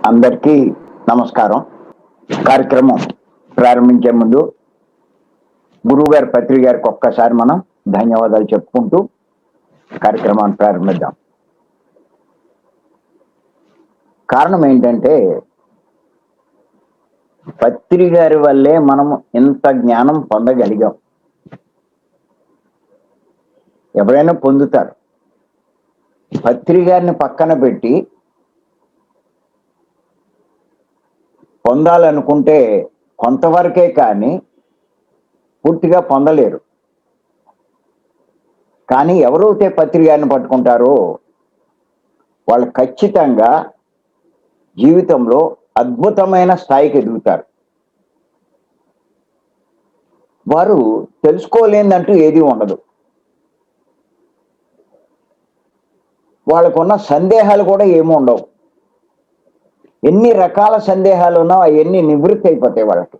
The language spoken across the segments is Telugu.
అందరికీ నమస్కారం. కార్యక్రమం ప్రారంభించే ముందు గురువు గారి పత్రిక గారికి ఒక్కసారి మనం ధన్యవాదాలు చెప్పుకుంటూ కార్యక్రమాన్ని ప్రారంభిద్దాం. కారణం ఏంటంటే పత్రి గారి వల్లే మనం ఇంత జ్ఞానం పొందగలిగాం. ఎవరైనా పొందుతారు. పత్రి గారిని పక్కన పెట్టి పొందాలనుకుంటే కొంతవరకే కానీ పూర్తిగా పొందలేరు. కానీ ఎవరైతే పత్రి గారిని పట్టుకుంటారో వాళ్ళు ఖచ్చితంగా జీవితంలో అద్భుతమైన స్థాయికి ఎదుగుతారు. వారు తెలుసుకోలేదంటూ ఏది ఉండదు. వాళ్ళకున్న సందేహాలు కూడా ఏమీ ఉండవు. ఎన్ని రకాల సందేహాలు ఉన్నా అవన్నీ నివృత్తి అయిపోతాయి వాళ్ళకి.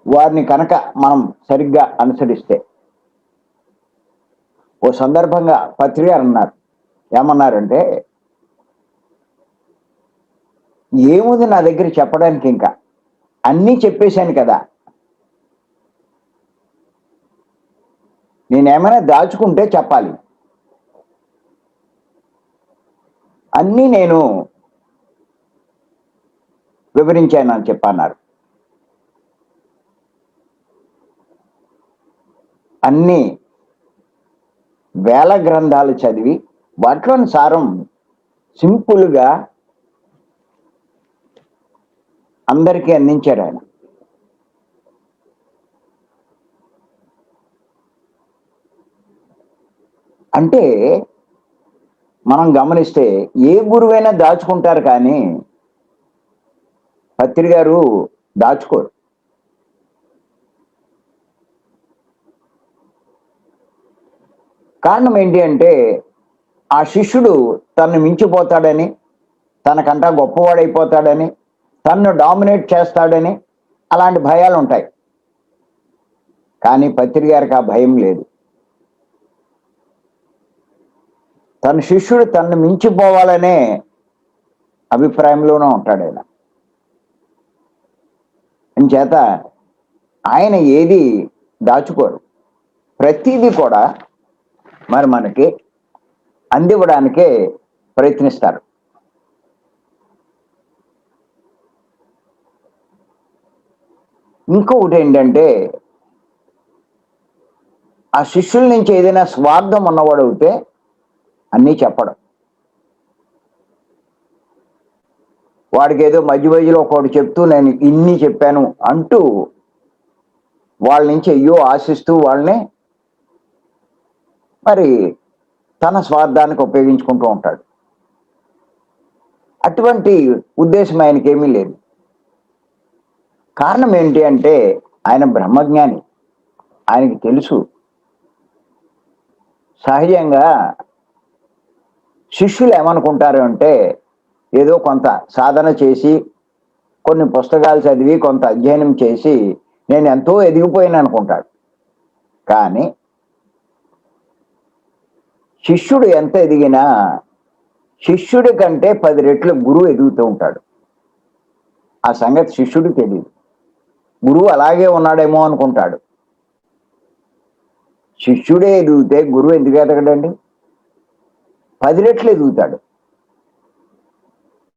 వారిని కనుక మనం సరిగ్గా అనుసరిస్తే. ఓ సందర్భంగా పత్రి గారు అన్నారు, ఏమన్నారంటే, ఏముంది నా దగ్గర చెప్పడానికి, ఇంకా అన్నీ చెప్పేశాను కదా, నేనేమైనా దాచుకుంటే చెప్పాలి, అన్నీ నేను వివరించానని చెప్పన్నారు. అన్ని వేల గ్రంథాలు చదివి వాటిలోని సారం సింపుల్గా అందరికీ అందించారు ఆయన. అంటే మనం గమనిస్తే ఏ గురువైనా దాచుకుంటారు, కానీ పత్రి గారు దాచుకోరు. కారణం ఏంటి అంటే ఆ శిష్యుడు తనను మించిపోతాడని, తనకంటా గొప్పవాడైపోతాడని, తన్ను డామినేట్ చేస్తాడని అలాంటి భయాలు ఉంటాయి. కానీ పత్రి గారికి ఆ భయం లేదు. తన శిష్యుడు తనను మించిపోవాలనే అభిప్రాయంలోనే ఉంటాడు ఆయన. అంచేత ఆయన ఏది దాచుకోరు. ప్రతిదీ కూడా మరి మనకి అందివ్వడానికే ప్రయత్నిస్తారు. ఇంకొకటి ఏంటంటే, ఆ శిష్యుల నుంచి ఏదైనా స్వార్థం ఉన్నవాడు అయితే అన్నీ చెప్పడం. వాడికి ఏదో మధ్య మధ్యలో ఒకటి చెప్తూ నేను ఇన్ని చెప్పాను అంటూ వాళ్ళ నుంచి అయ్యో ఆశిస్తూ వాళ్ళని మరి తన స్వార్థానికి ఉపయోగించుకుంటూ ఉంటాడు. అటువంటి ఉద్దేశం ఆయనకి ఏమీ లేదు. కారణం ఏంటి అంటే ఆయన బ్రహ్మజ్ఞాని. ఆయనకి తెలుసు. సహజంగా శిష్యులు ఏమనుకుంటారు అంటే, ఏదో కొంత సాధన చేసి, కొన్ని పుస్తకాలు చదివి, కొంత అధ్యయనం చేసి నేను ఎంతో ఎదిగిపోయాను అనుకుంటాడు. కానీ శిష్యుడు ఎంత ఎదిగినా శిష్యుడి కంటే 10 రెట్లు గురువు ఎదుగుతూ ఉంటాడు. ఆ సంగతి శిష్యుడికి తెలియదు. గురువు అలాగే ఉన్నాడేమో అనుకుంటాడు. శిష్యుడే ఎదిగితే గురువు ఎందుకు ఎదగడండి? 10 రెట్లు ఎదుగుతాడు.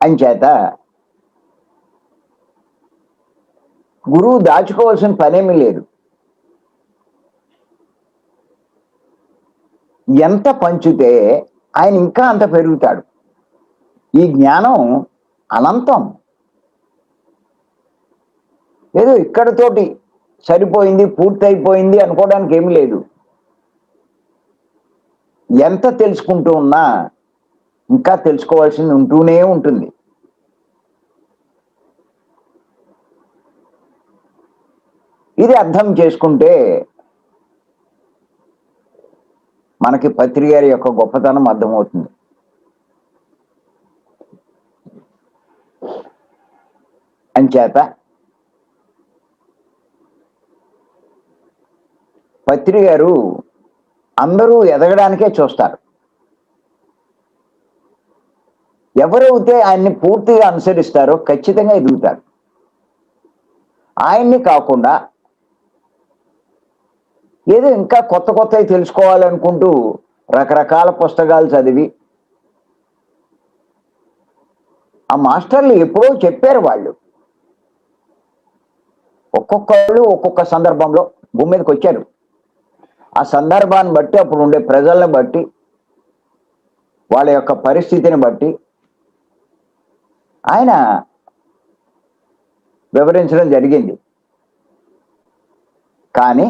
అంచేత గురువు దాచుకోవాల్సిన పనేమీ లేదు. ఎంత పంచితే ఆయన ఇంకా అంత పెరుగుతాడు. ఈ జ్ఞానం అనంతం. ఏదో ఇక్కడతోటి సరిపోయింది, పూర్తయిపోయింది అనుకోవడానికి ఏమీ లేదు. ఎంత తెలుసుకుంటూ ఉన్నా ఇంకా తెలుసుకోవాల్సింది ఉంటూనే ఉంటుంది. ఇది అర్థం చేసుకుంటే మనకి పత్రి గారి యొక్క గొప్పతనం అర్థమవుతుంది. అంచేత పత్రి గారు అందరూ ఎదగడానికే చూస్తారు. ఎవరైతే ఆయన్ని పూర్తిగా అనుసరిస్తారో ఖచ్చితంగా ఎదుగుతారు. ఆయన్ని కాకుండా ఏదో ఇంకా కొత్త కొత్తవి తెలుసుకోవాలనుకుంటూ రకరకాల పుస్తకాలు చదివి, ఆ మాస్టర్లు ఎప్పుడో చెప్పారు వాళ్ళు. ఒక్కొక్కళ్ళు ఒక్కొక్క సందర్భంలో భూమి మీదకి వచ్చారు. ఆ సందర్భాన్ని బట్టి, అప్పుడు ఉండే ప్రజలను బట్టి, వాళ్ళ యొక్క పరిస్థితిని బట్టి ఆయన వివరించడం జరిగింది. కానీ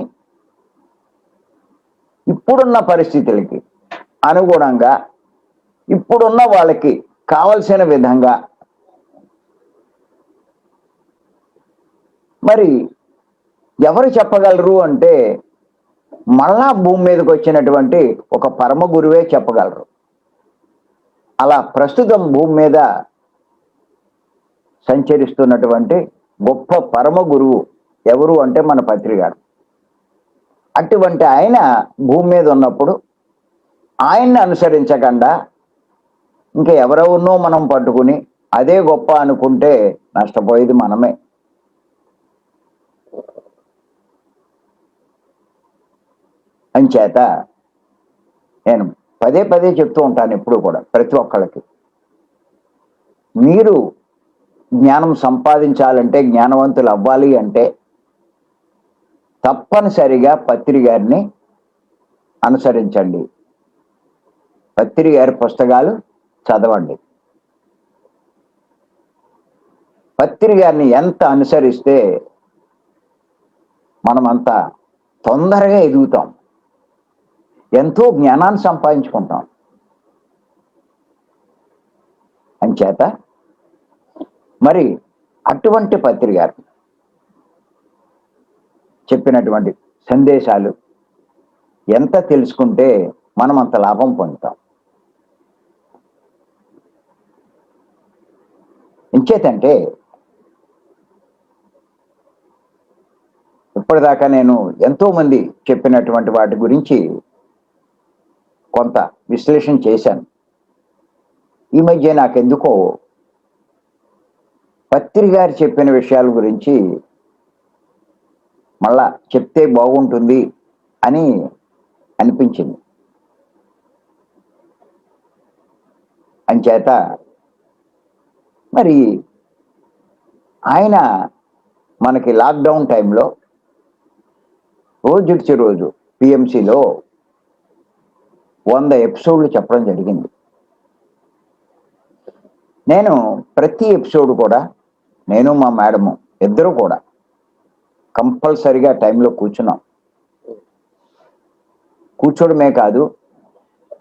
ఇప్పుడున్న పరిస్థితులకి అనుగుణంగా, ఇప్పుడున్న వాళ్ళకి కావలసిన విధంగా మరి ఎవరు చెప్పగలరు అంటే మళ్ళా భూమి మీదకి వచ్చినటువంటి ఒక పరమ గురువే చెప్పగలరు. అలా ప్రస్తుతం భూమి మీద సంచరిస్తున్నటువంటి గొప్ప పరమ గురువు ఎవరు అంటే మన పత్రి గారు. అటువంటి ఆయన భూమి మీద ఉన్నప్పుడు ఆయన్ని అనుసరించకుండా ఇంకా ఎవరెవరినో మనం పట్టుకుని అదే గొప్ప అనుకుంటే నష్టపోయేది మనమే. అంచేత నేను పదే పదే చెప్తూ ఉంటాను ఎప్పుడు కూడా ప్రతి ఒక్కళ్ళకి, మీరు జ్ఞానం సంపాదించాలంటే, జ్ఞానవంతులు అవ్వాలి అంటే తప్పనిసరిగా పత్రి గారిని అనుసరించండి. పత్రి గారి పుస్తకాలు చదవండి. పత్రి గారిని ఎంత అనుసరిస్తే మనం అంత తొందరగా ఎదుగుతాం, ఎంతో జ్ఞానాన్ని సంపాదించుకుంటాం. అంచేత మరి అటువంటి పత్రి గారు చెప్పినటువంటి సందేశాలు ఎంత తెలుసుకుంటే మనం అంత లాభం పొందుతాం. ఇంచేతంటే ఇప్పటిదాకా నేను ఎంతో మంది చెప్పినటువంటి వాటి గురించి కొంత విశ్లేషణ చేశాను. ఈ మధ్య నాకెందుకో పత్రి గారు చెప్పిన విషయాల గురించి మళ్ళా చెప్తే బాగుంటుంది అని అనిపించింది. అంచేత మరి ఆయన మనకి లాక్డౌన్ టైంలో రోజుడిచి రోజు పిఎంసిలో 100 ఎపిసోడ్లు చెప్పడం జరిగింది. నేను ప్రతి ఎపిసోడ్ కూడా, నేను మా మేడము ఇద్దరు కూడా కంపల్సరిగా టైంలో కూర్చున్నాం. కూర్చోడమే కాదు,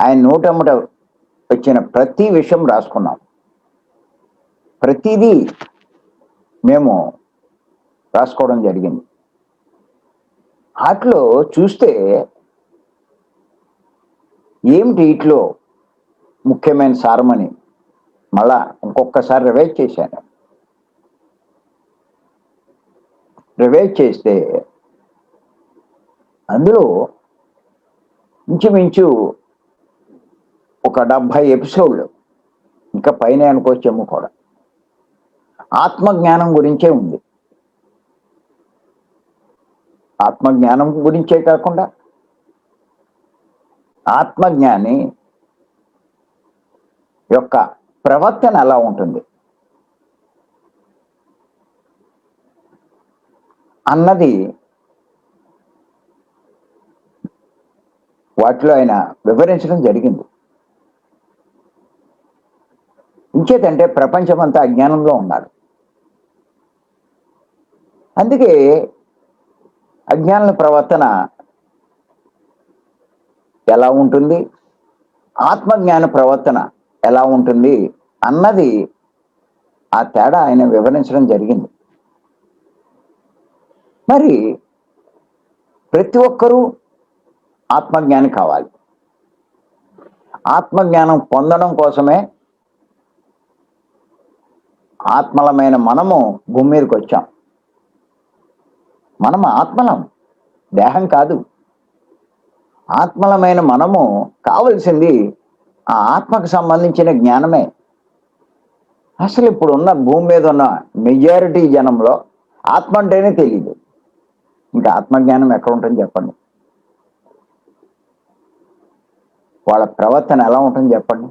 ఆయన నోటమ్మట వచ్చిన ప్రతి విషయం రాసుకున్నాం. ప్రతిదీ మేము రాసుకోవడం జరిగింది. వాటిలో చూస్తే ఏమిటి వీటిలో ముఖ్యమైన సారమని మళ్ళా ఇంకొకసారి రివైజ్ చేశాను. రివైజ్ చేస్తే అందులో ఇంచుమించు ఒక 70 ఎపిసోడ్లు, ఇంకా పైన అనుకోవచ్చేమో కూడా, ఆత్మజ్ఞానం గురించే ఉంది. ఆత్మజ్ఞానం గురించే కాకుండా ఆత్మజ్ఞాని యొక్క ప్రవర్తన ఎలా ఉంటుంది అన్నది వాటిలో ఆయన వివరించడం జరిగింది. ఇంకేదంటే ప్రపంచమంతా అజ్ఞానంలో ఉన్నారు. అందుకే అజ్ఞానుల ప్రవర్తన ఎలా ఉంటుంది, ఆత్మజ్ఞాన ప్రవర్తన ఎలా ఉంటుంది అన్నది ఆ తేడా ఆయన వివరించడం జరిగింది. మరి ప్రతి ఒక్కరూ ఆత్మజ్ఞాని కావాలి. ఆత్మజ్ఞానం పొందడం కోసమే ఆత్మలమైన మనము భూమి మీదకి వచ్చాం. మనం ఆత్మలం, దేహం కాదు. ఆత్మలమైన మనము కావలసింది ఆ ఆత్మకు సంబంధించిన జ్ఞానమే. అసలు ఇప్పుడు ఉన్న భూమి మీద ఉన్న మెజారిటీ జనంలో ఆత్మ అంటేనే తెలియదు. ఇంకా ఆత్మజ్ఞానం ఎక్కడ ఉంటుంది చెప్పండి? వాళ్ళ ప్రవర్తన ఎలా ఉంటుంది చెప్పండి?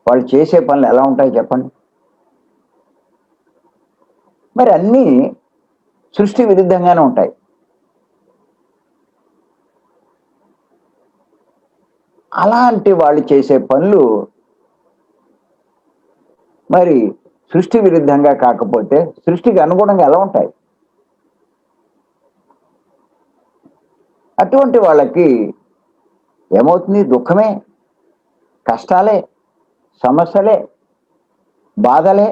వాళ్ళు చేసే పనులు ఎలా ఉంటాయి చెప్పండి? మరి అన్నీ సృష్టి విరుద్ధంగానే ఉంటాయి. అలాంటి వాళ్ళు చేసే పనులు మరి సృష్టి విరుద్ధంగా కాకపోతే సృష్టికి అనుగుణంగా ఎలా ఉంటాయి? అటువంటి వాళ్ళకి ఏమవుతుంది? దుఃఖమే, కష్టాలే, సమస్యలే, బాధలే.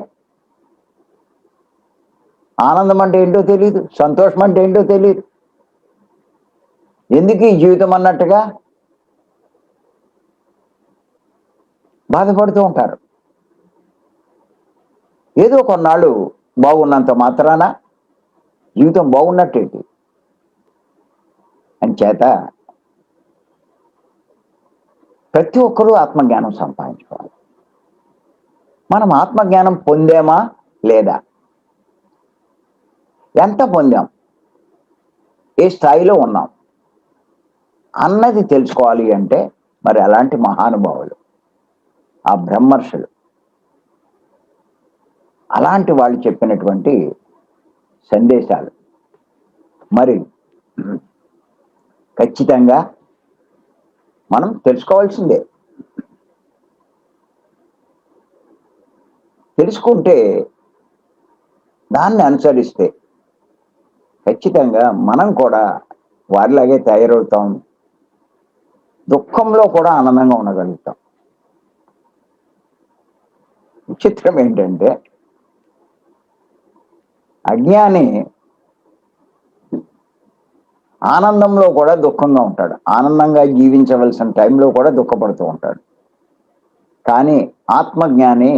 ఆనందం అంటే ఏంటో తెలియదు, సంతోషం అంటే ఏంటో తెలియదు. ఎందుకు ఈ జీవితం అన్నట్టుగా బాధపడుతూ ఉంటారు. ఏదో కొన్నాళ్ళు బాగున్నంత మాత్రాన జీవితం బాగున్నట్టేంటి? అంచేత ప్రతి ఒక్కరూ ఆత్మజ్ఞానం సంపాదించుకోవాలి. మనం ఆత్మజ్ఞానం పొందామా లేదా, ఎంత పొందాం, ఏ స్థాయిలో ఉన్నాం అన్నది తెలుసుకోవాలి అంటే మరి అలాంటి మహానుభావులు, ఆ బ్రహ్మర్షులు, అలాంటి వాళ్ళు చెప్పినటువంటి సందేశాలు మరి ఖచ్చితంగా మనం తెలుసుకోవాల్సిందే. తెలుసుకుంటే దాన్ని అనుసరిస్తే ఖచ్చితంగా మనం కూడా వారిలాగే తయారవుతాం. దుఃఖంలో కూడా ఆనందంగా ఉండగలుగుతాం. విచిత్రం ఏంటంటే అజ్ఞాని ఆనందంలో కూడా దుఃఖంగా ఉంటాడు. ఆనందంగా జీవించవలసిన టైంలో కూడా దుఃఖపడుతూ ఉంటాడు. కానీ ఆత్మజ్ఞాని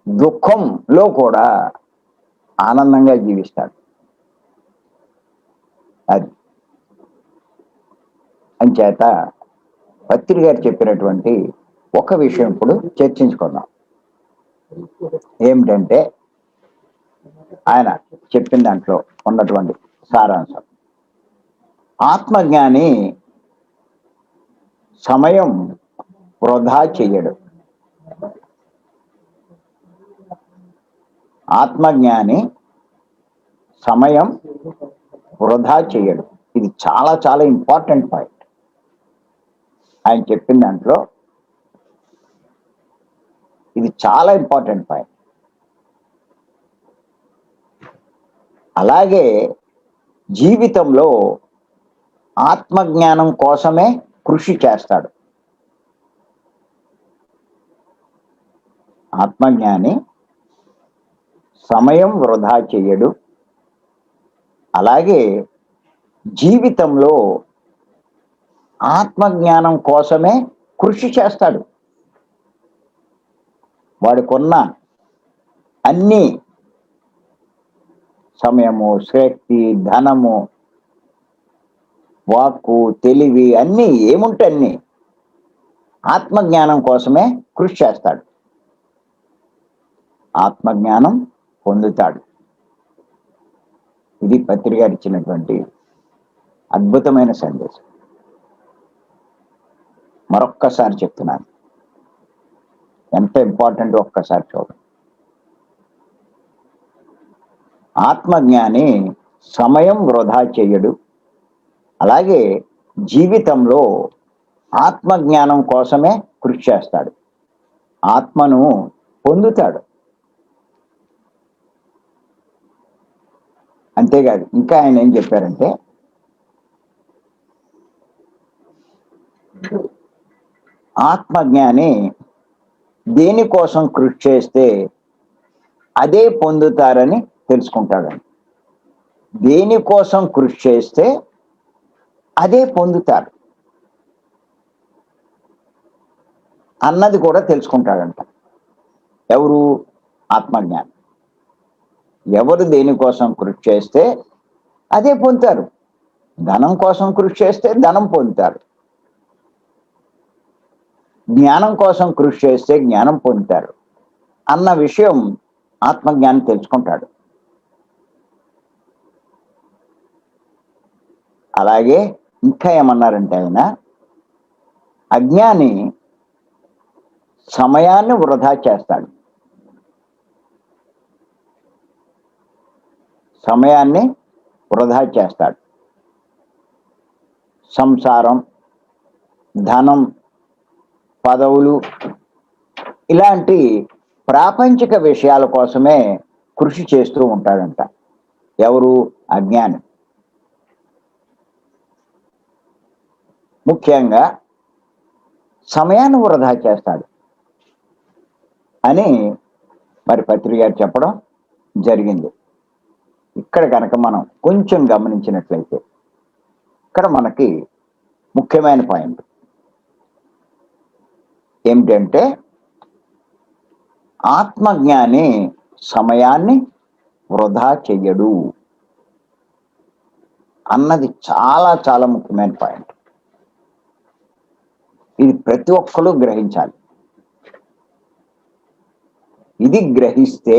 దుఃఖంలో కూడా ఆనందంగా జీవిస్తాడు. అది అంచేత పత్రి గారు చెప్పినటువంటి ఒక విషయం ఇప్పుడు చర్చించుకుందాం. ఏమిటంటే ఆయన చెప్పిన దాంట్లో ఉన్నటువంటి సారాంశం, ఆత్మజ్ఞాని సమయం వృధా చెయ్యడు. ఆత్మజ్ఞాని సమయం వృధా చెయ్యడు. ఇది చాలా చాలా ఇంపార్టెంట్ పాయింట్. ఆయన చెప్పిన దాంట్లో ఇది చాలా ఇంపార్టెంట్ పాయింట్. అలాగే జీవితంలో ఆత్మజ్ఞానం కోసమే కృషి చేస్తాడు. ఆత్మజ్ఞాని సమయం వృధా చెయ్యడు. అలాగే జీవితంలో ఆత్మజ్ఞానం కోసమే కృషి చేస్తాడు. వాడికున్న అన్ని సమయము, శక్తి, ధనము, వాక్కు, తెలివి అన్నీ ఏముంటే అన్ని ఆత్మజ్ఞానం కోసమే కృషి చేస్తాడు. ఆత్మజ్ఞానం పొందుతాడు. ఇది పత్రి గారు ఇచ్చినటువంటి అద్భుతమైన సందేశం. మరొక్కసారి చెప్తున్నాను, ఎంత ఇంపార్టెంట్ ఒక్కసారి చూడండి. ఆత్మజ్ఞాని సమయం వృధా చెయ్యడు. అలాగే జీవితంలో ఆత్మజ్ఞానం కోసమే కృషి చేస్తాడు. ఆత్మను పొందుతాడు. అంతేకాదు, ఇంకా ఆయన ఏం చెప్పారంటే, ఆత్మజ్ఞాని దేనికోసం కృషి చేస్తే అదే పొందుతారని తెలుసుకుంటాడని. దేనికోసం కృషి చేస్తే అదే పొందుతారు అన్నది కూడా తెలుసుకుంటాడంట. ఎవరు? ఆత్మజ్ఞాని. ఎవరు దేనికోసం కృషి చేస్తే అదే పొందుతారు. ధనం కోసం కృషి చేస్తే ధనం పొందుతారు, జ్ఞానం కోసం కృషి చేస్తే జ్ఞానం పొందుతారు అన్న విషయం ఆత్మజ్ఞానం తెలుసుకుంటాడు. అలాగే ఇంకా ఏమన్నారంటే ఆయన, అజ్ఞాని సమయాన్ని వృధా చేస్తాడు. సమయాన్ని వృధా చేస్తాడు. సంసారం, ధనం, పదవులు ఇలాంటి ప్రాపంచిక విషయాల కోసమే కృషి చేస్తూ ఉంటాడంట. ఎవరు? అజ్ఞాని. ముఖ్యంగా సమయాన్ని వృధా చేస్తాడు అని మరి పత్రి గారు చెప్పడం జరిగింది. ఇక్కడ కనుక మనం కొంచెం గమనించినట్లయితే ఇక్కడ మనకి ముఖ్యమైన పాయింట్ ఏమిటంటే, ఆత్మజ్ఞాని సమయాన్ని వృధా చెయ్యడు అన్నది చాలా చాలా ముఖ్యమైన పాయింట్. ఇది ప్రతి ఒక్కరూ గ్రహించాలి. ఇది గ్రహిస్తే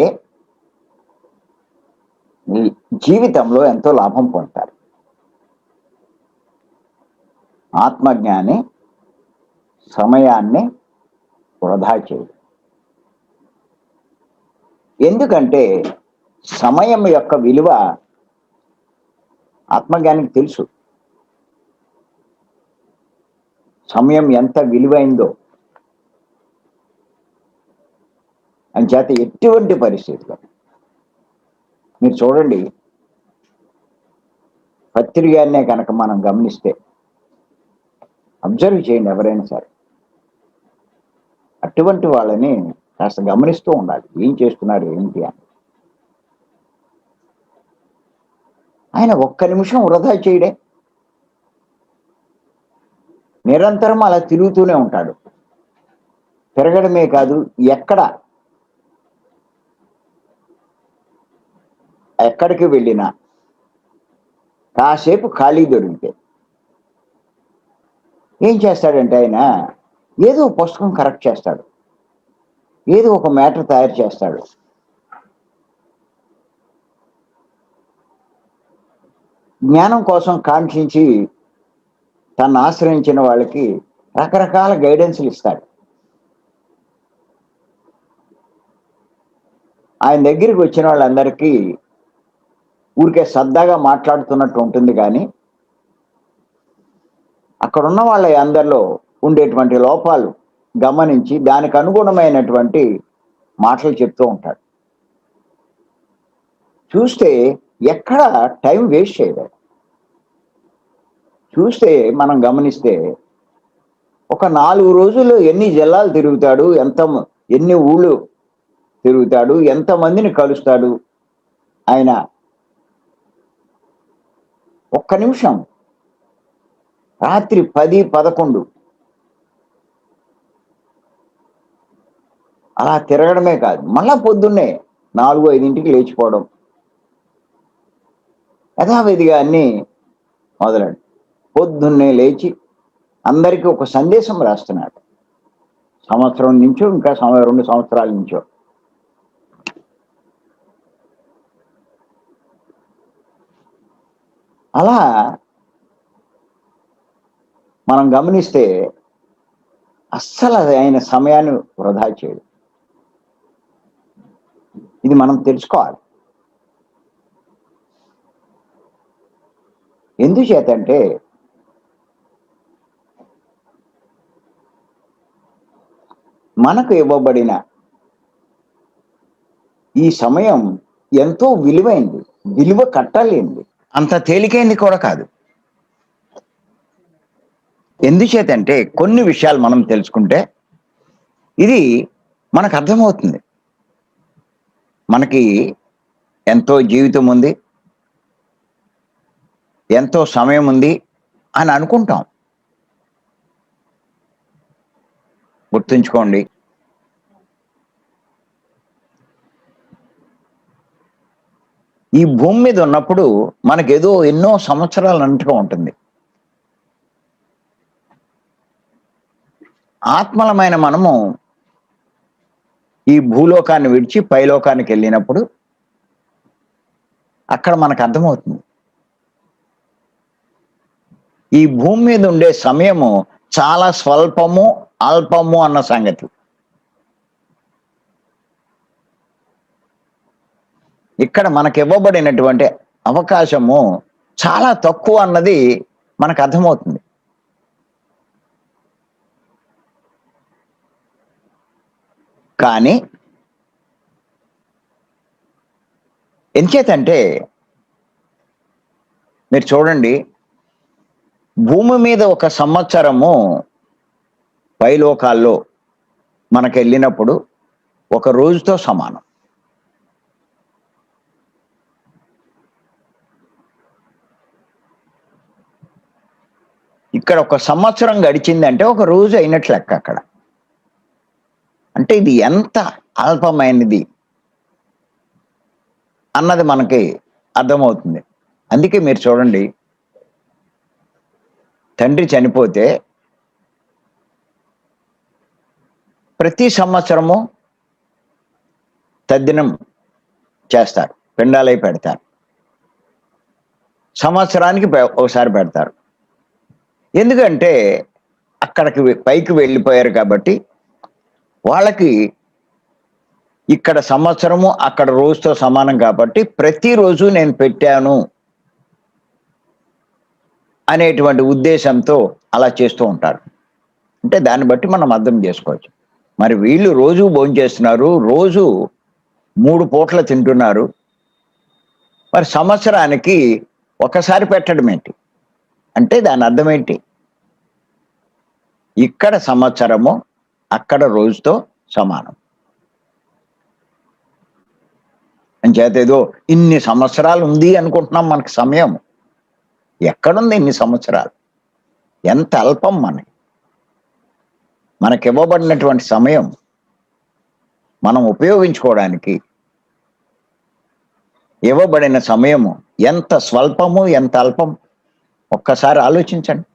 మీ జీవితంలో ఎంతో లాభం పొందుతారు. ఆత్మజ్ఞాని సమయాన్ని వృధా చేయడు. ఎందుకంటే సమయం యొక్క విలువ ఆత్మజ్ఞానికి తెలుసు. సమయం ఎంత విలువైందో. అంచేత ఎటువంటి పరిస్థితుల్లో మీరు చూడండి, పత్రి గారినే కనుక మనం గమనిస్తే, అబ్జర్వ్ చేయండి ఎవరైనా సరే, అటువంటి వాళ్ళని కాస్త గమనిస్తూ ఉండాలి, ఏం చేస్తున్నారు ఏంటి అని. ఆయన ఒక్క నిమిషం వృధా చేయడే, నిరంతరం అలా తిరుగుతూనే ఉంటాడు. తిరగడమే కాదు, ఎక్కడికి వెళ్ళినా కాసేపు ఖాళీ దొరికితే ఏం చేస్తాడంటే ఆయన ఏదో పుస్తకం కరెక్ట్ చేస్తాడు, ఏదో ఒక మ్యాటర్ తయారు చేస్తాడు. జ్ఞానం కోసం కాంక్షించి తను ఆశ్రయించిన వాళ్ళకి రకరకాల గైడెన్స్లు ఇస్తాడు. ఆయన దగ్గరికి వచ్చిన వాళ్ళందరికీ ఊరికే సరదాగా మాట్లాడుతున్నట్టు ఉంటుంది, కానీ అక్కడున్న వాళ్ళ అందరిలో ఉండేటువంటి లోపాలు గమనించి దానికి అనుగుణమైనటువంటి మాటలు చెప్తూ ఉంటాడు. చూస్తే ఎక్కడ టైం వేస్ట్ చేయలేదు. చూస్తే మనం గమనిస్తే ఒక 4 రోజుల్లో ఎన్ని జిల్లాలు తిరుగుతాడు, ఎన్ని ఊళ్ళు తిరుగుతాడు, ఎంతమందిని కలుస్తాడు. ఆయన ఒక్క నిమిషం రాత్రి 10, 11 అలా తిరగడమే కాదు, మళ్ళా పొద్దున్నే 4, 5 లేచిపోవడం, యథావిధిగా అన్ని మొదలండి. పొద్దున్నే లేచి అందరికీ ఒక సందేశం రాస్తున్నాడు. సంవత్సరం నుంచో ఇంకా 2 సంవత్సరాల నుంచో. అలా మనం గమనిస్తే అస్సలు ఆయన సమయాన్ని వృధా చేయడు. ఇది మనం తెలుసుకోవాలి. ఎందుచేతంటే మనకు ఇవ్వబడిన ఈ సమయం ఎంతో విలువైంది, విలువ కట్టలేంది, అంత తేలికైంది కూడా కాదు. ఎందుచేతంటే కొన్ని విషయాలు మనం తెలుసుకుంటే ఇది మనకు అర్థమవుతుంది. మనకి ఎంతో జీవితం ఉంది, ఎంతో సమయం ఉంది అని అనుకుంటాం. గుర్తుంచుకోండి, ఈ భూమి మీద ఉన్నప్పుడు మనకేదో ఎన్నో సంవత్సరాలు అన్నట్టుగా ఉంటుంది. ఆత్మలమైన మనము ఈ భూలోకాన్ని విడిచి పైలోకానికి వెళ్ళినప్పుడు అక్కడ మనకు అర్థమవుతుంది ఈ భూమి మీద ఉండే సమయము చాలా స్వల్పము, అల్పము అన్న సంగతి. ఇక్కడ మనకు ఇవ్వబడినటువంటి అవకాశము చాలా తక్కువ అన్నది మనకు అర్థమవుతుంది. కానీ ఎంచేతంటే మీరు చూడండి, భూమి మీద ఒక సంవత్సరము పైలోకాల్లో మనకు వెళ్ళినప్పుడు ఒక రోజుతో సమానం. ఇక్కడ ఒక సంవత్సరం గడిచిందంటే ఒక రోజు అయినట్లు లెక్క అక్కడ. అంటే ఇది ఎంత అల్పమైనది అన్నది మనకి అర్థమవుతుంది. అందుకే మీరు చూడండి, తండ్రి చనిపోతే ప్రతి సంవత్సరము తద్దినం చేస్తారు, పిండాలై పెడతారు. సంవత్సరానికి ఒకసారి పెడతారు. ఎందుకంటే అక్కడికి పైకి వెళ్ళిపోయారు కాబట్టి వాళ్ళకి ఇక్కడ సంవత్సరము అక్కడ రోజుతో సమానం కాబట్టి ప్రతిరోజు నేను పెట్టాను అనేటువంటి ఉద్దేశంతో అలా చేస్తూ ఉంటారు. అంటే దాన్ని బట్టి మనం అర్థం చేసుకోవచ్చు. మరి వీళ్ళు రోజు భోంచేస్తున్నారు, రోజు 3 పూట్ల తింటున్నారు. మరి సంవత్సరానికి ఒకసారి పెట్టడం ఏంటి అంటే దాని అర్థం ఏంటి? ఇక్కడ సంవత్సరము అక్కడ రోజుతో సమానం. అంచేత ఏదో ఇన్ని సంవత్సరాలు ఉంది అనుకుంటున్నాం. మనకి సమయం ఎక్కడుంది ఇన్ని సంవత్సరాలు? ఎంత అల్పం మనకి ఇవ్వబడినటువంటి సమయం మనం ఉపయోగించుకోవడానికి ఇవ్వబడిన సమయము ఎంత స్వల్పము, ఎంత అల్పం ఒక్కసారి ఆలోచించండి.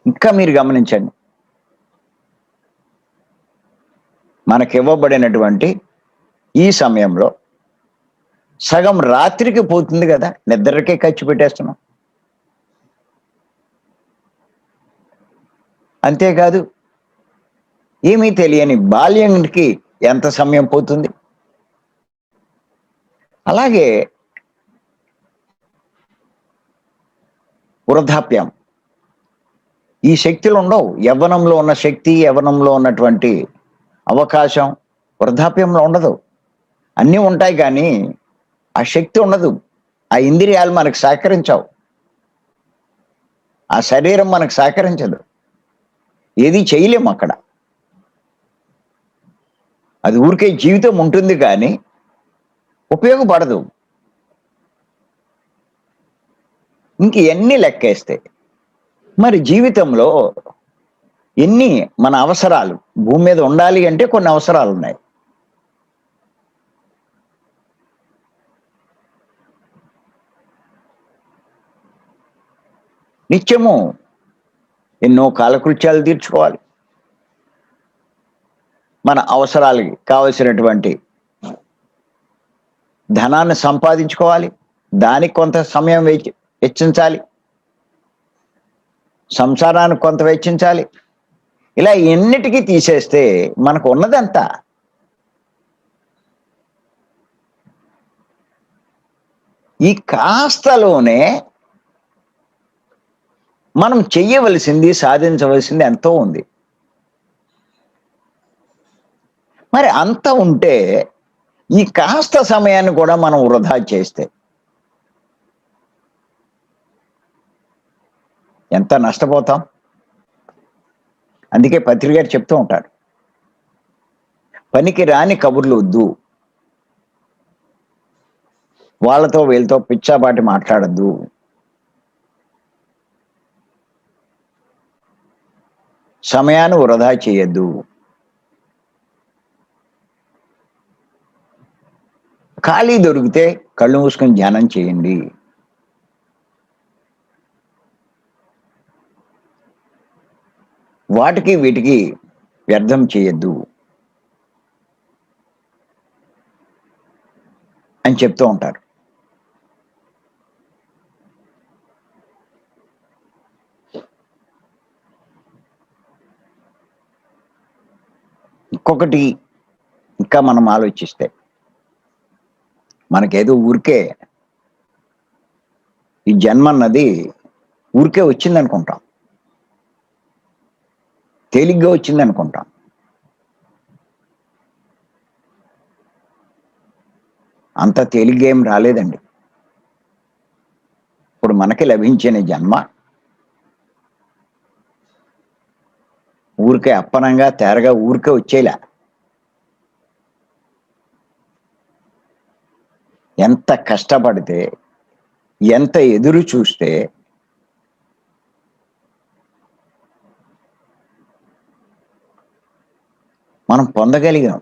ఇంకా మీరు గమనించండి, మనకి ఇవ్వబడినటువంటి ఈ సమయంలో సగం రాత్రికి పోతుంది కదా, నిద్రకే ఖర్చు పెట్టేస్తున్నాం. అంతేకాదు ఏమీ తెలియని బాల్యానికి ఎంత సమయం పోతుంది. అలాగే వృద్ధాప్యం, ఈ శక్తులు ఉండవు. యవ్వనంలో ఉన్న శక్తి, యవ్వనంలో ఉన్నటువంటి అవకాశం వృద్ధాప్యంలో ఉండదు. అన్నీ ఉంటాయి కానీ ఆ శక్తి ఉండదు. ఆ ఇంద్రియాలు మనకు సహకరించవు, ఆ శరీరం మనకు సహకరించదు, ఏది చేయలేము అక్కడ. అది ఊరికే జీవితం ఉంటుంది కానీ ఉపయోగపడదు. ఇంక ఎన్ని లెక్కేస్తే మరి జీవితంలో ఎన్ని మన అవసరాలు, భూమి మీద ఉండాలి అంటే కొన్ని అవసరాలు ఉన్నాయి. నిత్యము ఎన్నో కాలకృత్యాలు తీర్చుకోవాలి. మన అవసరాలకి కావలసినటువంటి ధనాన్ని సంపాదించుకోవాలి, దానికి కొంత సమయం వెచ్చించాలి, సంసారానికి కొంత వెచ్చించాలి. ఇలా ఎన్నిటికీ తీసేస్తే మనకు ఉన్నదంతా ఈ కాస్తలోనే మనం చెయ్యవలసింది, సాధించవలసింది ఎంతో ఉంది. మరి అంత ఉంటే ఈ కాస్త సమయాన్ని కూడా మనం వృధా చేస్తే ఎంత నష్టపోతాం. అందుకే పత్రిక గారు చెప్తూ ఉంటారు, పనికి రాని కబుర్లు వద్దు, వాళ్ళతో వీళ్ళతో పిచ్చాపాటి మాట్లాడద్దు, సమయాన్ని వృధా చేయొద్దు. ఖాళీ దొరికితే కళ్ళు మూసుకొని ధ్యానం చేయండి. వాటికి వీటికి వ్యర్థం చేయొద్దు అని చెప్తూ ఉంటారు. ఇంకొకటి ఇంకా మనం ఆలోచిస్తే మనకేదో ఊరికే ఈ జన్మ అన్నది ఊరికే వచ్చింది అనుకుంటాం, తేలిగ్గా వచ్చింది అనుకుంటాం. అంత తేలిగ్గా ఏం రాలేదండి. ఇప్పుడు మనకి లభించిన జన్మ ఊరికే అప్పనంగా తేరగా ఊరికే వచ్చేలా. ఎంత కష్టపడితే, ఎంత ఎదురు చూస్తే మనం పొందగలిగాం.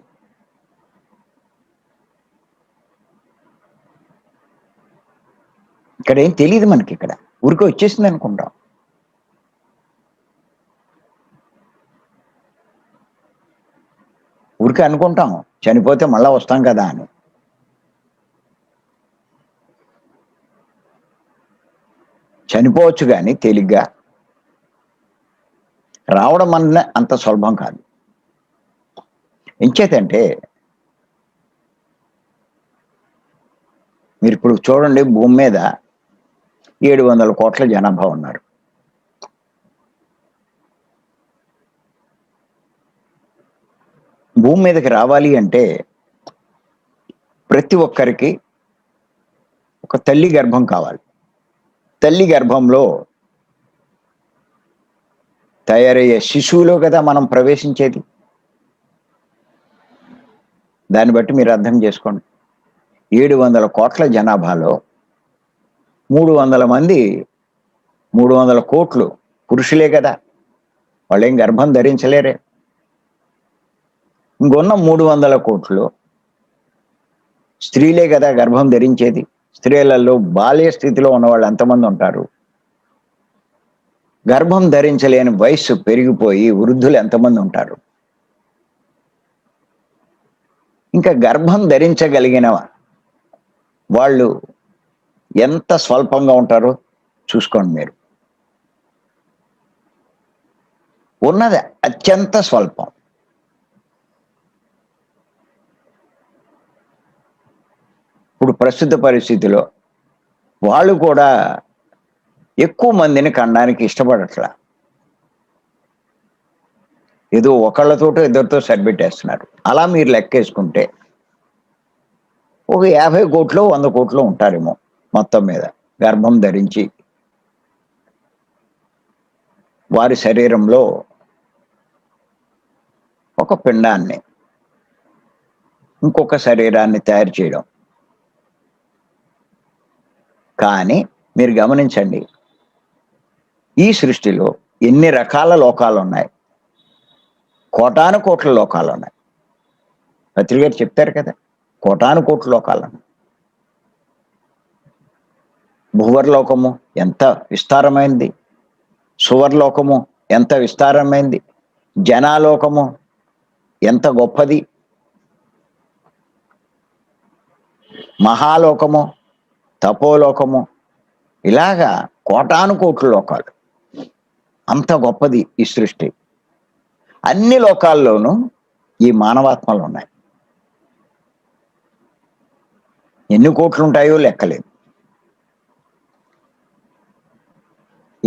ఇక్కడ ఏం తెలియదు మనకి, ఇక్కడ ఊరికే వచ్చేసింది అనుకుంటాం. ఊరికే అనుకుంటాం చనిపోతే మళ్ళా వస్తాం కదా అని. చనిపోవచ్చు కానీ తేలిగ్గా రావడం అన్న అంత సులభం కాదు. ఎంచేతంటే మీరు ఇప్పుడు చూడండి, భూమి మీద 700 కోట్ల జనాభా ఉన్నారు. భూమి మీదకి రావాలి అంటే ప్రతి ఒక్కరికి ఒక తల్లి గర్భం కావాలి. తల్లి గర్భంలో తయారయ్యే శిశువులో కదా మనం ప్రవేశించేది. దాన్ని బట్టి మీరు అర్థం చేసుకోండి. 700 కోట్ల జనాభాలో 300 మంది, 300 కోట్లు పురుషులే కదా, వాళ్ళేం గర్భం ధరించలేరే. ఇంకొన్న 300 కోట్లు స్త్రీలే కదా గర్భం ధరించేది. స్త్రీలలో బాల్య స్థితిలో ఉన్న వాళ్ళు ఎంతమంది ఉంటారు? గర్భం ధరించలేని వయస్సు పెరిగిపోయి వృద్ధులు ఎంతమంది ఉంటారు? ఇంకా గర్భం ధరించగలిగిన వాళ్ళు ఎంత స్వల్పంగా ఉంటారో చూసుకోండి మీరు. ఉన్నది అత్యంత స్వల్పం. ఇప్పుడు ప్రస్తుత పరిస్థితిలో వాళ్ళు కూడా ఎక్కువ మందిని కనడానికి ఇష్టపడట్లా. ఏదో ఒకళ్ళతోటో ఇద్దరితో సరిపెట్టేస్తున్నారు. అలా మీరు లెక్కేసుకుంటే ఒక 50 కోట్లు 100 కోట్లు ఉంటారేమో మొత్తం మీద గర్భం ధరించి వారి శరీరంలో ఒక పిండాన్ని, ఇంకొక శరీరాన్ని తయారు చేయడం. కానీ మీరు గమనించండి, ఈ సృష్టిలో ఎన్ని రకాల లోకాలు ఉన్నాయి. కోటాను కోట్ల లోకాలు ఉన్నాయి. పత్రి గారు చెప్తారు కదా, కోటాను కోట్ల లోకాలు ఉన్నాయి. భువర్లోకము ఎంత విస్తారమైంది, సువర్లోకము ఎంత విస్తారమైంది, జనాలోకము ఎంత గొప్పది, మహాలోకము, తపోలోకము, ఇలాగా కోటాను కోట్ల లోకాలు. అంత గొప్పది ఈ సృష్టి. అన్ని లోకాల్లోనూ ఈ మానవాత్మలు ఉన్నాయి. ఎన్ని కోట్లు ఉంటాయో లెక్కలేదు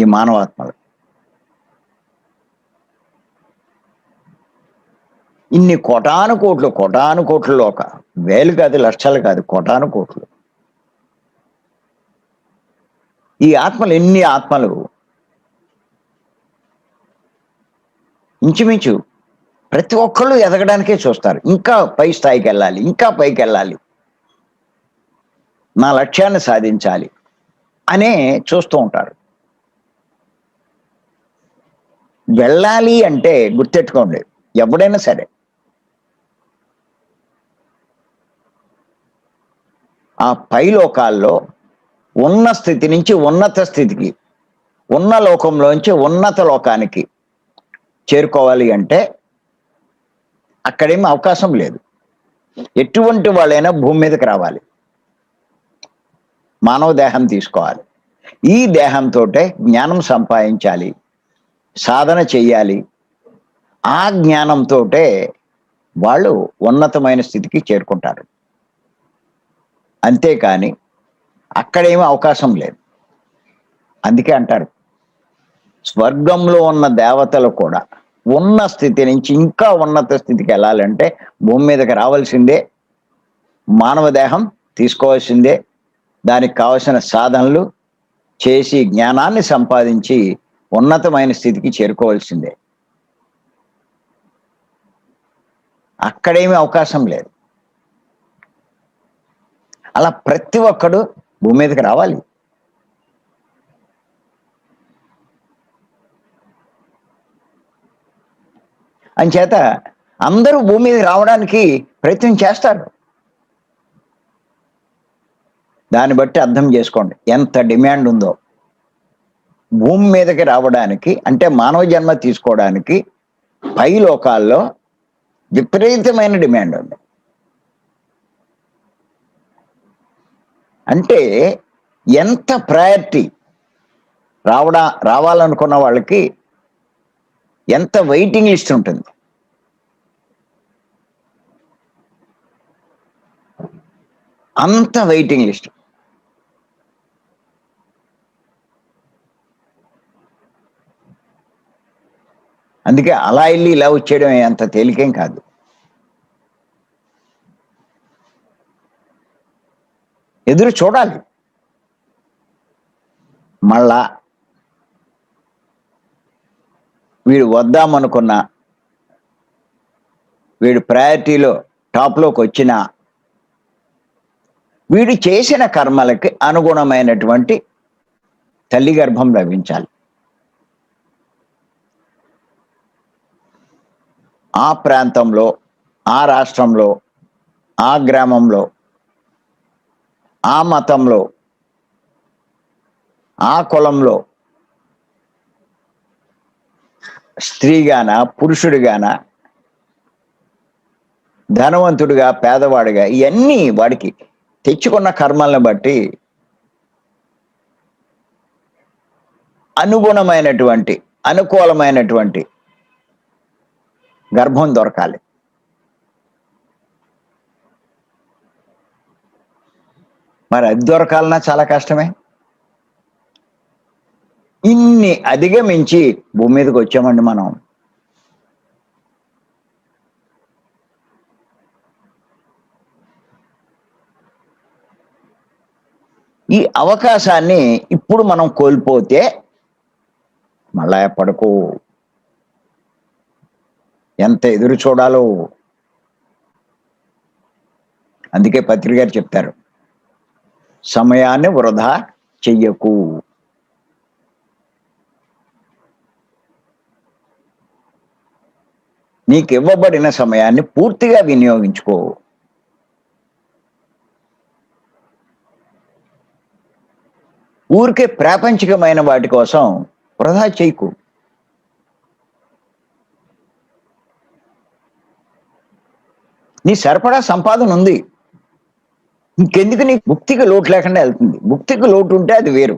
ఈ మానవాత్మలు. ఇన్ని కోటాను కోట్ల లోక, వేలు కాదు, లక్షలు కాదు, కోటాను కోట్లు. ఈ ఆత్మలు, ఎన్ని ఆత్మలు ఇంచుమించు ప్రతి ఒక్కళ్ళు ఎదగడానికే చూస్తారు. ఇంకా పై స్థాయికి వెళ్ళాలి, ఇంకా పైకి వెళ్ళాలి, నా లక్ష్యాన్ని సాధించాలి అనే చూస్తూ ఉంటారు. వెళ్ళాలి అంటే గుర్తెట్టుకోండి, ఎవడైనా సరే ఆ పైలోకాల్లో ఉన్న స్థితి నుంచి ఉన్నత స్థితికి, ఉన్న లోకంలోంచి ఉన్నత లోకానికి చేరుకోవాలి అంటే అక్కడేమి అవకాశం లేదు. ఎటువంటి వాళ్ళైనా భూమి మీదకి రావాలి, మానవ దేహం తీసుకోవాలి. ఈ దేహంతో జ్ఞానం సంపాదించాలి, సాధన చెయ్యాలి. ఆ జ్ఞానంతో వాళ్ళు ఉన్నతమైన స్థితికి చేరుకుంటారు. అంతేకాని అక్కడేమీ అవకాశం లేదు. అందుకే అంటారు, స్వర్గంలో ఉన్న దేవతలు కూడా ఉన్న స్థితి నుంచి ఇంకా ఉన్నత స్థితికి వెళ్ళాలంటే భూమి మీదకి రావాల్సిందే, మానవ దేహం తీసుకోవాల్సిందే, దానికి కావలసిన సాధనలు చేసి జ్ఞానాన్ని సంపాదించి ఉన్నతమైన స్థితికి చేరుకోవాల్సిందే. అక్కడేమీ అవకాశం లేదు. అలా ప్రతి ఒక్కడు భూమి మీదకి రావాలి. అంచేత అందరూ భూమి మీదకి రావడానికి ప్రయత్నం చేస్తారు. దాన్ని బట్టి అర్థం చేసుకోండి ఎంత డిమాండ్ ఉందో. భూమి మీదకి రావడానికి అంటే మానవ జన్మ తీసుకోవడానికి పై లోకాల్లో విపరీతమైన డిమాండ్ ఉంది. అంటే ఎంత ప్రయారిటీ రావాలనుకున్న వాళ్ళకి ఎంత వెయిటింగ్ లిస్ట్ ఉంటుంది. అంత వెయిటింగ్ లిస్ట్. అందుకే అలా వెళ్ళి ఇలా వచ్చేయడం అంత తేలికేం కాదు. ఎదురు చూడాలి. మళ్ళా వీడు వద్దామనుకున్నా, వీడు ప్రయారిటీలో టాప్లోకి వచ్చినా వీడు చేసిన కర్మలకి అనుగుణమైనటువంటి తల్లి గర్భం లభించాలి. ఆ ప్రాంతంలో, ఆ రాష్ట్రంలో, ఆ గ్రామంలో, ఆ మతంలో, ఆ కులంలో స్త్రీగాన పురుషుడిగాన, ధనవంతుడిగా పేదవాడిగా, ఇవన్నీ వాడికి తెచ్చుకున్న కర్మలను బట్టి అనుకూలమైనటువంటి గర్భం దొరకాలి. మరి అది దొరకాలన్నా చాలా కష్టమే. ఇన్ని అధిగమించి భూమి మీదకి వచ్చామండి మనం. ఈ అవకాశాన్ని ఇప్పుడు మనం కోల్పోతే మళ్ళా ఎప్పటికూ ఎంత ఎదురు చూడాలో. అందుకే పత్రిక గారు చెప్తారు, సమయాన్ని వృధా చెయ్యకు. నీకు ఇవ్వబడిన సమయాన్ని పూర్తిగా వినియోగించుకో. ఊరికే ప్రాపంచికమైన వాటి కోసం వృధా చేయకు. నీ సరిపడా సంపాదన ఉంది, ఇంకెందుకు నీ భుక్తికి లోటు లేకుండా వెళ్తుంది. భుక్తికి లోటు ఉంటే అది వేరు,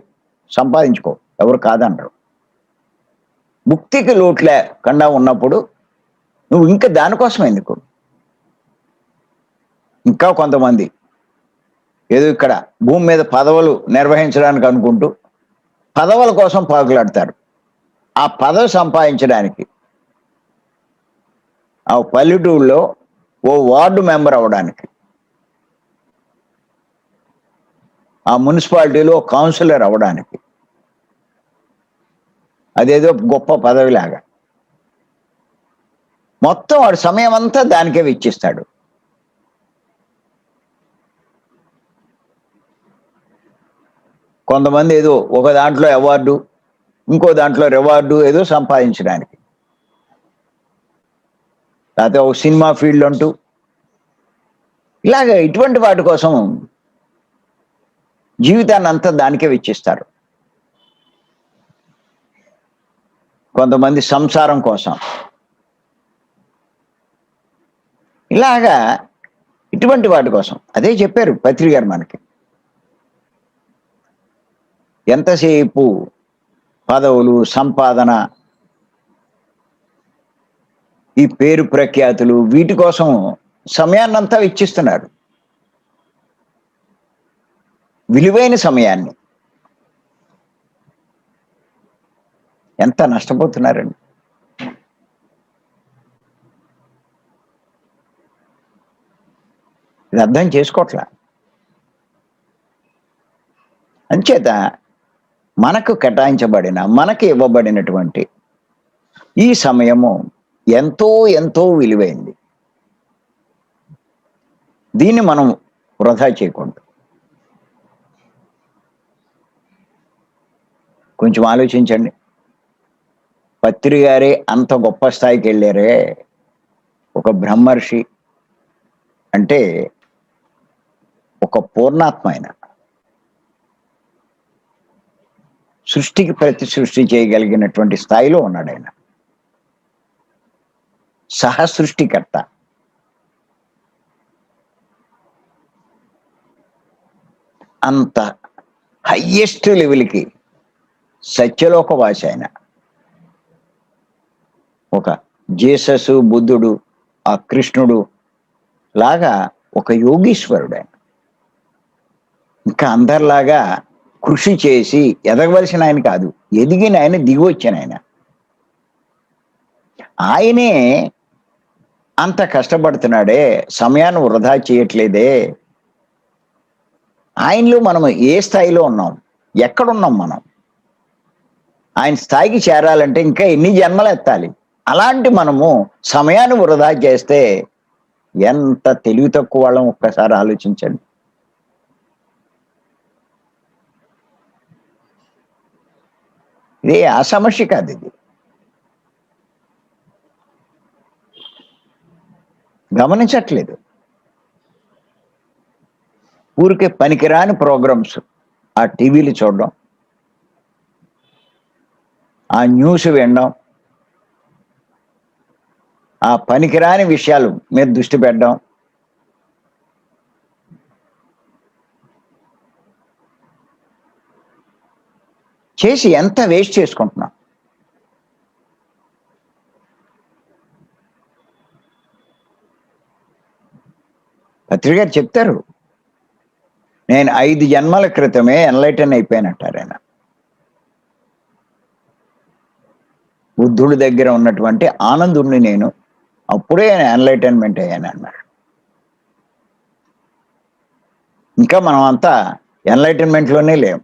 సంపాదించుకో, ఎవరు కాదనరు. భుక్తికి లోటు లేకుండా ఉన్నప్పుడు నువ్వు ఇంకా దానికోసం ఎందుకు. ఇంకా కొంతమంది ఏదో ఇక్కడ భూమి మీద పదవులు నిర్వహించడానికి అనుకుంటూ పదవుల కోసం పాకులాడతారు. ఆ పదవి సంపాదించడానికి ఆ పల్లెటూరులో ఓ వార్డు మెంబర్ అవ్వడానికి, ఆ మున్సిపాలిటీలో కౌన్సిలర్ అవ్వడానికి, అదేదో గొప్ప పదవిలాగా మొత్తం వాడి సమయం అంతా దానికే వెచ్చిస్తాడు. కొంతమంది ఏదో ఒక దాంట్లో అవార్డు, ఇంకో దాంట్లో రివార్డు ఏదో సంపాదించడానికి, లేకపోతే ఒక సినిమా ఫీల్డ్ అంటూ ఇలాగ ఇటువంటి వాటి కోసం జీవితాన్ని అంతా దానికే వెచ్చిస్తారు. కొంతమంది సంసారం కోసం. ఇలాగా ఇటువంటి వాటి కోసం. అదే చెప్పారు పత్రి గారు మనకి. ఎంతసేపు పదవులు, సంపాదన, ఈ పేరు ప్రఖ్యాతులు వీటి కోసం సమయాన్నంతా వెచ్చిస్తున్నారు. విలువైన సమయాన్ని. ఎంత నష్టపోతున్నారండి. ఇది అర్థం చేసుకోవట్లా. అంచేత మనకు కేటాయించబడిన, మనకి ఇవ్వబడినటువంటి ఈ సమయము ఎంతో ఎంతో విలువైంది. దీన్ని మనం వృధా చేయకూడదు. కొంచెం ఆలోచించండి. పత్రి గారే అంత గొప్ప స్థాయికి వెళ్ళారే. ఒక బ్రహ్మర్షి అంటే ఒక పూర్ణాత్మ ఆయన. సృష్టికి ప్రతి సృష్టి చేయగలిగినటువంటి స్థాయిలో ఉన్నాడు ఆయన. సహసృష్టికర్త. అంత హయ్యెస్ట్ లెవెల్కి సత్యలోకవాసి ఆయన. ఒక జీసస్, బుద్ధుడు, ఆ కృష్ణుడు లాగా ఒక యోగీశ్వరుడు ఆయన. ఇంకా అందరిలాగా కృషి చేసి ఎదగవలసిన ఆయన కాదు, ఎదిగిన ఆయన, దిగి వచ్చిన ఆయన. ఆయనే అంత కష్టపడుతున్నాడే, సమయాన్ని వృధా చేయట్లేదే. ఆయనలో మనం ఏ స్థాయిలో ఉన్నాం, ఎక్కడున్నాం మనం? ఆయన స్థాయికి చేరాలంటే ఇంకా ఎన్ని జన్మలు ఎత్తాలి? అలాంటి మనము సమయాన్ని వృధా చేస్తే ఎంత తెలివి తక్కువ వాళ్ళం ఒక్కసారి ఆలోచించండి. ఇది ఆ సమస్య కాదు, ఇది గమనించట్లేదు. ఊరికే పనికిరాని ప్రోగ్రామ్స్ ఆ టీవీలు చూడడం, ఆ న్యూస్ వినడం, ఆ పనికిరాని విషయాలు మీద దృష్టి పెట్టడం, చేసి ఎంత వేస్ట్ చేసుకుంటున్నాం. పత్రిక గారు చెప్తారు, నేను 5 జన్మల క్రితమే ఎన్లైటన్ అయిపోయానంటారు ఆయన. బుద్ధుడి దగ్గర ఉన్నటువంటి ఆనందుడిని నేను అప్పుడే ఎన్లైటన్మెంట్ అయ్యాను అన్నాడు. ఇంకా మనం అంతా ఎన్లైటన్మెంట్లోనే లేము.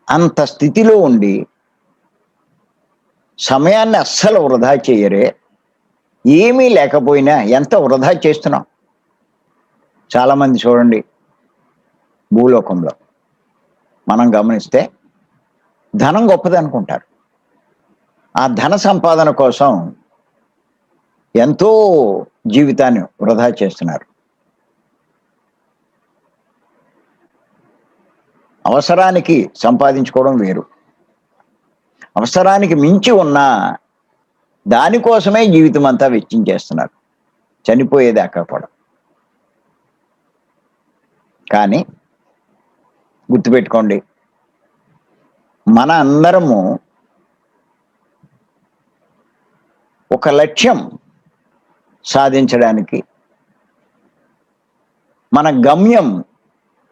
అంత స్థితిలో ఉండి సమయాన్ని అస్సలు వృధా చేయరే. ఏమీ లేకపోయినా ఎంత వృధా చేస్తున్నాం. చాలామంది చూడండి, భూలోకంలో మనం గమనిస్తే ధనం గొప్పది అనుకుంటారు. ఆ ధన సంపాదన కోసం ఎంతో జీవితాన్ని వృధా చేస్తున్నారు. అవసరానికి సంపాదించుకోవడం వేరు, అవసరానికి మించి ఉన్న దానికోసమే జీవితం అంతా వెచ్చించేస్తున్నారు, చనిపోయేదాకా కూడా. కానీ గుర్తుపెట్టుకోండి, మన అందరము ఒక లక్ష్యం సాధించడానికి, మన గమ్యం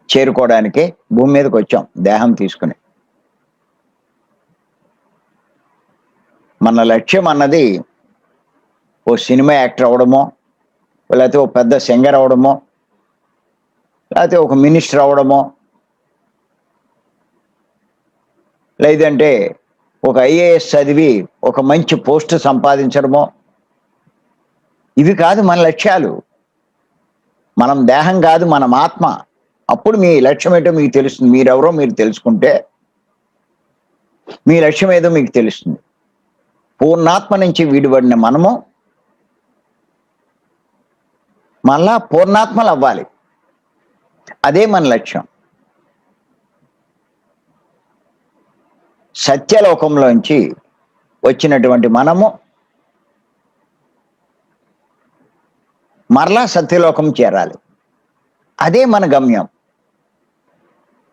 చేరుకోవడానికే భూమి మీదకి వచ్చాం దేహం తీసుకుని. మన లక్ష్యం అన్నది ఓ సినిమా యాక్టర్ అవడమో, లేకపోతే ఓ పెద్ద సింగర్ అవడమో, లేకపోతే ఒక మినిస్టర్ అవడమో, లేదంటే ఒక ఐఏఎస్ చదివి ఒక మంచి పోస్ట్ సంపాదించడమో. ఇవి కాదు మన లక్ష్యాలు. మనం దేహం కాదు, మనం ఆత్మ. అప్పుడు మీ లక్ష్యం ఏంటో మీకు తెలుస్తుంది. మీరెవరో మీరు తెలుసుకుంటే మీ లక్ష్యం ఏదో మీకు తెలుస్తుంది. పూర్ణాత్మ నుంచి విడిపడిన మనము మళ్ళా పూర్ణాత్మలు అవ్వాలి. అదే మన లక్ష్యం. సత్యలోకంలోంచి వచ్చినటువంటి మనము మరలా సత్యలోకం చేరాలి. అదే మన గమ్యం.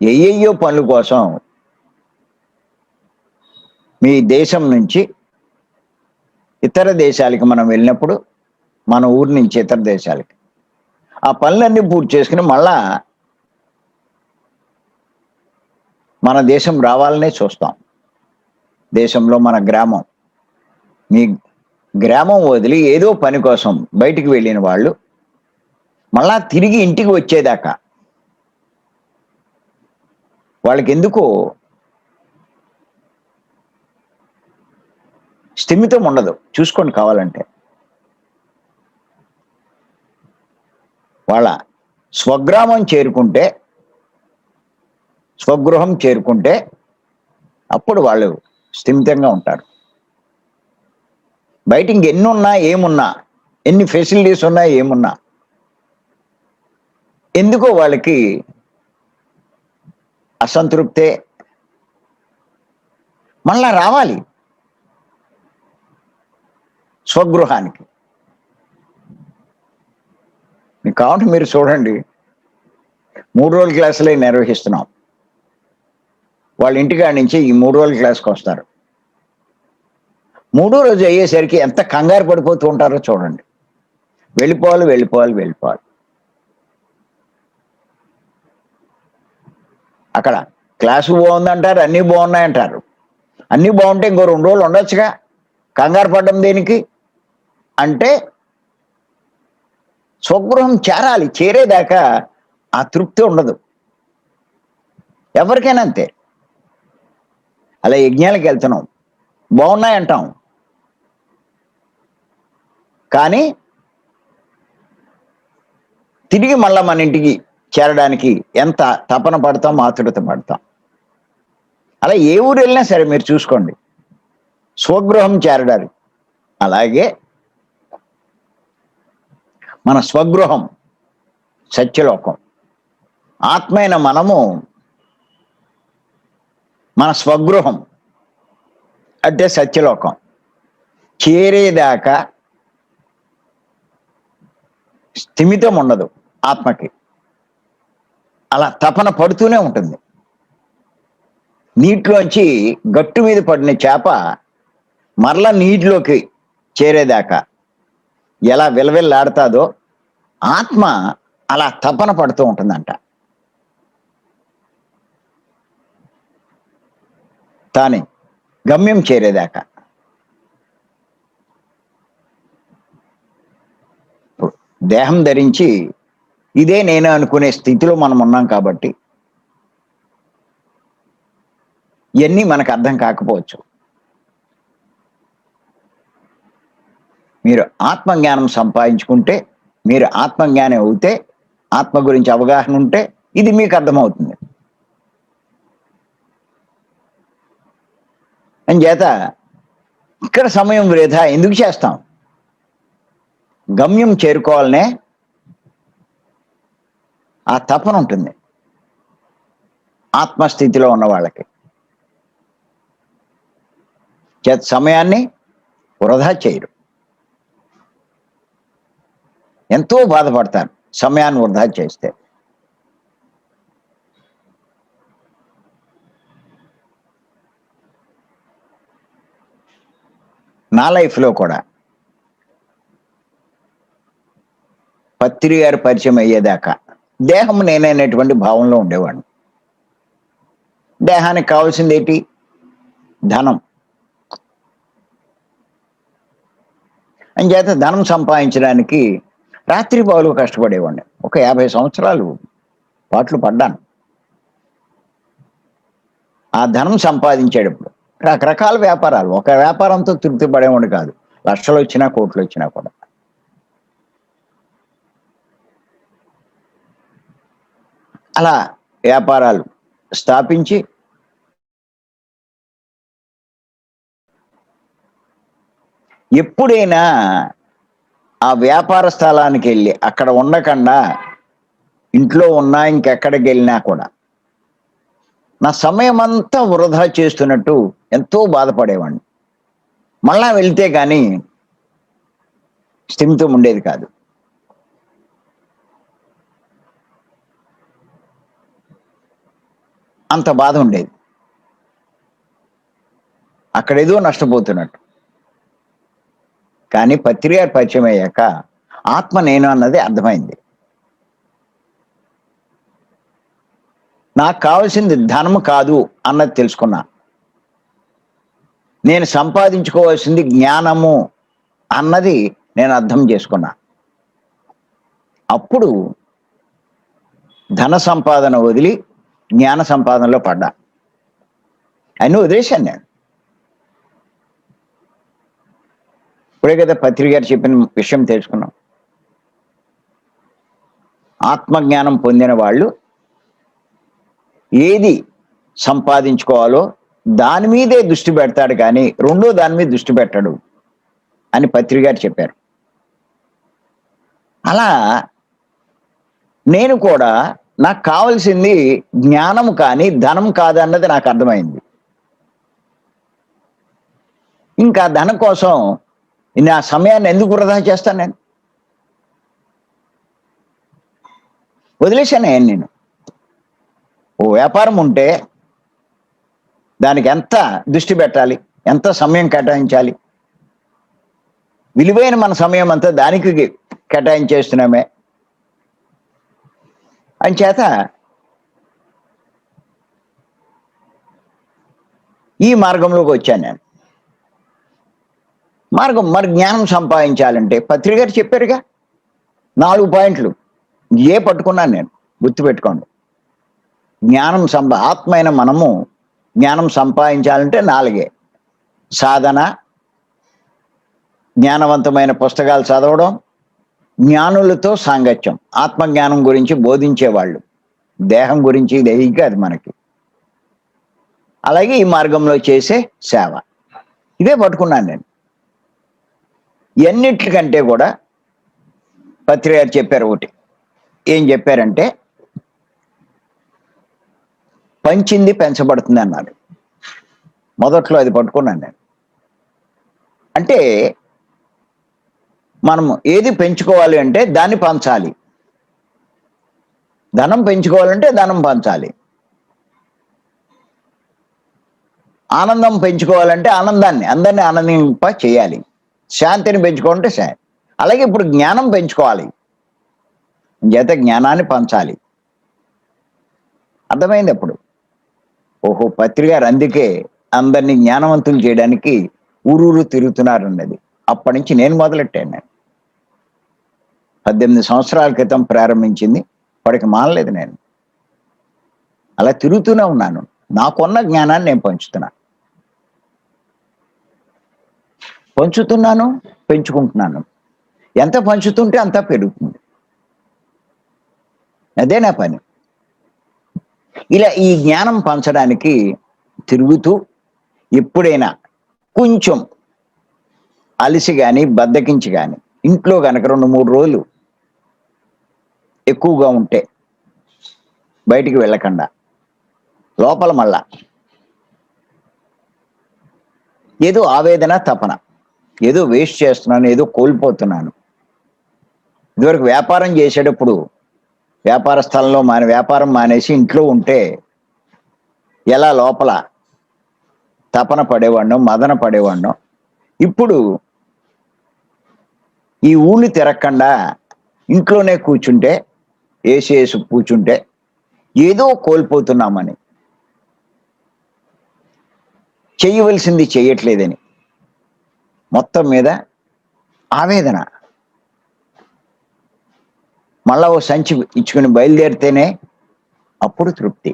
ఏయ్యో పనుల కోసం మీ దేశం నుంచి ఇతర దేశాలకి మనం వెళ్ళినప్పుడు, మన ఊరి నుంచి ఇతర దేశాలకి ఆ పనులన్నీ పూర్తి చేసుకుని మళ్ళా మన దేశం రావాలనే చూస్తాం. దేశంలో మన గ్రామం, మీ గ్రామం వదిలి ఏదో పని కోసం బయటికి వెళ్ళిన వాళ్ళు మళ్ళా తిరిగి ఇంటికి వచ్చేదాకా వాళ్ళకి ఎందుకో స్థిమితం ఉండదు. చూసుకోండి కావాలంటే. వాళ్ళ స్వగ్రామం చేరుకుంటే, స్వగృహం చేరుకుంటే అప్పుడు వాళ్ళు స్థిమితంగా ఉంటారు. బయట ఇంకెన్నున్నా ఏమున్నా, ఎన్ని ఫెసిలిటీస్ ఉన్నా ఏమున్నా, ఎందుకో వాళ్ళకి అసంతృప్తే. మళ్ళా రావాలి స్వగృహానికి. మీకు కావాలంటే మీరు చూడండి, 3 రోజుల క్లాసులే నిర్వహిస్తున్నాం. వాళ్ళ ఇంటికాడి నుంచి ఈ 3 రోజుల క్లాస్కి వస్తారు. 3వ రోజు అయ్యేసరికి ఎంత కంగారు పడిపోతూ ఉంటారో చూడండి. వెళ్ళిపోవాలి వెళ్ళిపోవాలి వెళ్ళిపోవాలి. అక్కడ క్లాసు బాగుందంటారు, అన్నీ బాగున్నాయంటారు. అన్నీ బాగుంటే ఇంకో 2 రోజులు ఉండొచ్చుగా, కంగారు పడ్డం దేనికి అంటే స్వగృహం చేరాలి. చేరేదాకా ఆ తృప్తి ఉండదు. ఎవరికైనా అంతే. అలా యజ్ఞాలకు వెళ్తున్నాం, బాగున్నాయంటాం, కానీ తిరిగి మళ్ళా మన ఇంటికి చేరడానికి ఎంత తపన పడతాం, ఆతురత పడతాం. అలా ఏ ఊరు వెళ్ళినా సరే మీరు చూసుకోండి, స్వగృహం చేరడానికి. అలాగే మన స్వగృహం సత్యలోకం. ఆత్మైన మనము మన స్వగృహం అంటే సత్యలోకం చేరేదాకా స్థిమితం ఉండదు ఆత్మకి. అలా తపన పడుతూనే ఉంటుంది. నీటిలోంచి గట్టు మీద పడిన చేప మరల నీటిలోకి చేరేదాకా ఎలా విలవిల్లాడుతాదో ఆత్మ అలా తపన పడుతూ ఉంటుందంట. తాని గమ్యం చేరేదాకా. దేహం ధరించి ఇదే నేను అనుకునే స్థితిలో మనం ఉన్నాం కాబట్టి ఇవన్నీ మనకు అర్థం కాకపోవచ్చు. మీరు ఆత్మజ్ఞానం సంపాదించుకుంటే, మీరు ఆత్మజ్ఞానం అవుతే, ఆత్మ గురించి అవగాహన ఉంటే ఇది మీకు అర్థమవుతుంది. అంచేత ఇక్కడ సమయం వృధా ఎందుకు చేస్తాం? గమ్యం చేరుకోవాలనే ఆ తపన ఉంటుంది ఆత్మస్థితిలో ఉన్న వాళ్ళకి. చేత సమయాన్ని వృధా చేయరు. ఎంతో బాధపడతారు సమయాన్ని వృధా చేస్తే. నా లైఫ్లో కూడా పత్రి గారు పరిచయం అయ్యేదాకా దేహం నేనైనటువంటి భావంలో ఉండేవాడిని. దేహానికి కావాల్సింది ఏంటి? ధనం. అంచేత ధనం సంపాదించడానికి రాత్రి పగలు కష్టపడేవాడిని. ఒక 50 సంవత్సరాలు పాటలు పడ్డాను. ఆ ధనం సంపాదించేటప్పుడు రకరకాల వ్యాపారాలు, ఒక వ్యాపారంతో తృప్తి పడేవాడు కాదు. లక్షలు వచ్చినా కోట్లు వచ్చినా కూడా. అలా వ్యాపారాలు స్థాపించి ఎప్పుడైనా ఆ వ్యాపార స్థలానికి వెళ్ళి అక్కడ ఉండకుండా ఇంట్లో ఉన్నా ఇంకెక్కడికి వెళ్ళినా కూడా నా సమయం అంతా వృధా చేస్తున్నట్టు ఎంతో బాధపడేవాడిని. మళ్ళా వెళ్తే కానీ స్థిమితం ఉండేది కాదు. అంత బాధ ఉండేది. అక్కడేదో నష్టపోతున్నట్టు. కానీ పత్రి గారు పరిచయం అయ్యాక ఆత్మ నేను అన్నది అర్థమైంది. నాకు కావాల్సింది ధనం కాదు అన్నది తెలుసుకున్నా. నేను సంపాదించుకోవాల్సింది జ్ఞానము అన్నది నేను అర్థం చేసుకున్నా. అప్పుడు ధన సంపాదన వదిలి జ్ఞాన సంపాదనలో పడ్డా. అన్నీ వదిలేశాను నేను. ఇప్పుడే కదా పత్రి గారు చెప్పిన విషయం తెలుసుకున్నాం. ఆత్మజ్ఞానం పొందిన వాళ్ళు ఏది సంపాదించుకోవాలో దాని మీదే దృష్టి పెడతాడు, కానీ రెండో దాని మీద దృష్టి పెట్టడు అని పత్రి గారు చెప్పారు. అలా నేను కూడా నాకు కావాల్సింది జ్ఞానం కానీ ధనం కాదన్నది నాకు అర్థమైంది. ఇంకా ధనం కోసం నా సమయాన్ని ఎందుకు వృధా చేస్తాను? నేను వదిలేశాను. నేను ఓ వ్యాపారం ఉంటే దానికి ఎంత దృష్టి పెట్టాలి, ఎంత సమయం కేటాయించాలి, విలువైన మన సమయం అంతా దానికి కేటాయించేస్తున్నామే. అంచేత ఈ మార్గంలోకి వచ్చాను నేను. మరి జ్ఞానం సంపాదించాలంటే పత్రి గారు చెప్పారుగా 4 పాయింట్లు. ఏ పట్టుకున్నాను నేను, గుర్తుపెట్టుకోండి. ఆత్మైన మనము జ్ఞానం సంపాదించాలంటే 4. సాధన, జ్ఞానవంతమైన పుస్తకాలు చదవడం, జ్ఞానులతో సాంగత్యం, ఆత్మజ్ఞానం గురించి బోధించేవాళ్ళు, దేహం గురించి ఇది కాదు మనకి. అలాగే ఈ మార్గంలో చేసే సేవ. ఇదే పట్టుకున్నాను నేను. ఎన్నిటికంటే కూడా పత్రి గారు చెప్పారు ఒకటి. ఏం చెప్పారంటే పంచింది పెంచబడుతుంది అన్నారు. మొదట్లో అది పట్టుకున్నాను నేను. అంటే మనం ఏది పెంచుకోవాలి అంటే దాన్ని పంచాలి. ధనం పెంచుకోవాలంటే ధనం పంచాలి. ఆనందం పెంచుకోవాలంటే అందరినీ ఆనందింప చేయాలి. శాంతిని పెంచుకోవాలంటే శాంతి. అలాగే ఇప్పుడు జ్ఞానం పెంచుకోవాలి, చేత జ్ఞానాన్ని పంచాలి. అర్థమైంది అప్పుడు. ఓహో, పత్రి గారు అందుకే అందరినీ జ్ఞానవంతులు చేయడానికి ఊరూరు తిరుగుతున్నారు అన్నది. అప్పటి నుంచి నేను మొదలెట్టాను. నేను 18 సంవత్సరాల క్రితం ప్రారంభించింది, ఇప్పటికి మానలేదు. నేను అలా తిరుగుతూనే ఉన్నాను. నాకున్న జ్ఞానాన్ని నేను పంచుతున్నాను, పెంచుకుంటున్నాను. ఎంత పంచుతుంటే అంత పెరుగుతుంది. అదే నా పని. ఇలా ఈ జ్ఞానం పంచడానికి తిరుగుతూ ఎప్పుడైనా కొంచెం అలసి కానీ బద్దకించి కానీ ఇంట్లో కనుక 2-3 రోజులు ఎక్కువగా ఉంటే బయటికి వెళ్ళకుండా లోపల మళ్ళా ఏదో ఆవేదన, తపన, ఏదో వేస్ట్ చేస్తున్నాను, ఏదో కోల్పోతున్నాను. ఇదివరకు వ్యాపారం చేసేటప్పుడు వ్యాపార స్థలంలో వ్యాపారం మానేసి ఇంట్లో ఉంటే ఎలా లోపల తపన పడేవాడినో, మదన పడేవాడినో, ఇప్పుడు ఈ ఊళ్ళు తిరగకుండా ఇంట్లోనే కూర్చుంటే, ఏసేసి కూర్చుంటే ఏదో కోల్పోతున్నామని, చేయవలసింది చేయట్లేదని మొత్తం మీద ఆవేదన. మళ్ళా ఓ సంచి ఇచ్చుకుని బయలుదేరితేనే అప్పుడు తృప్తి.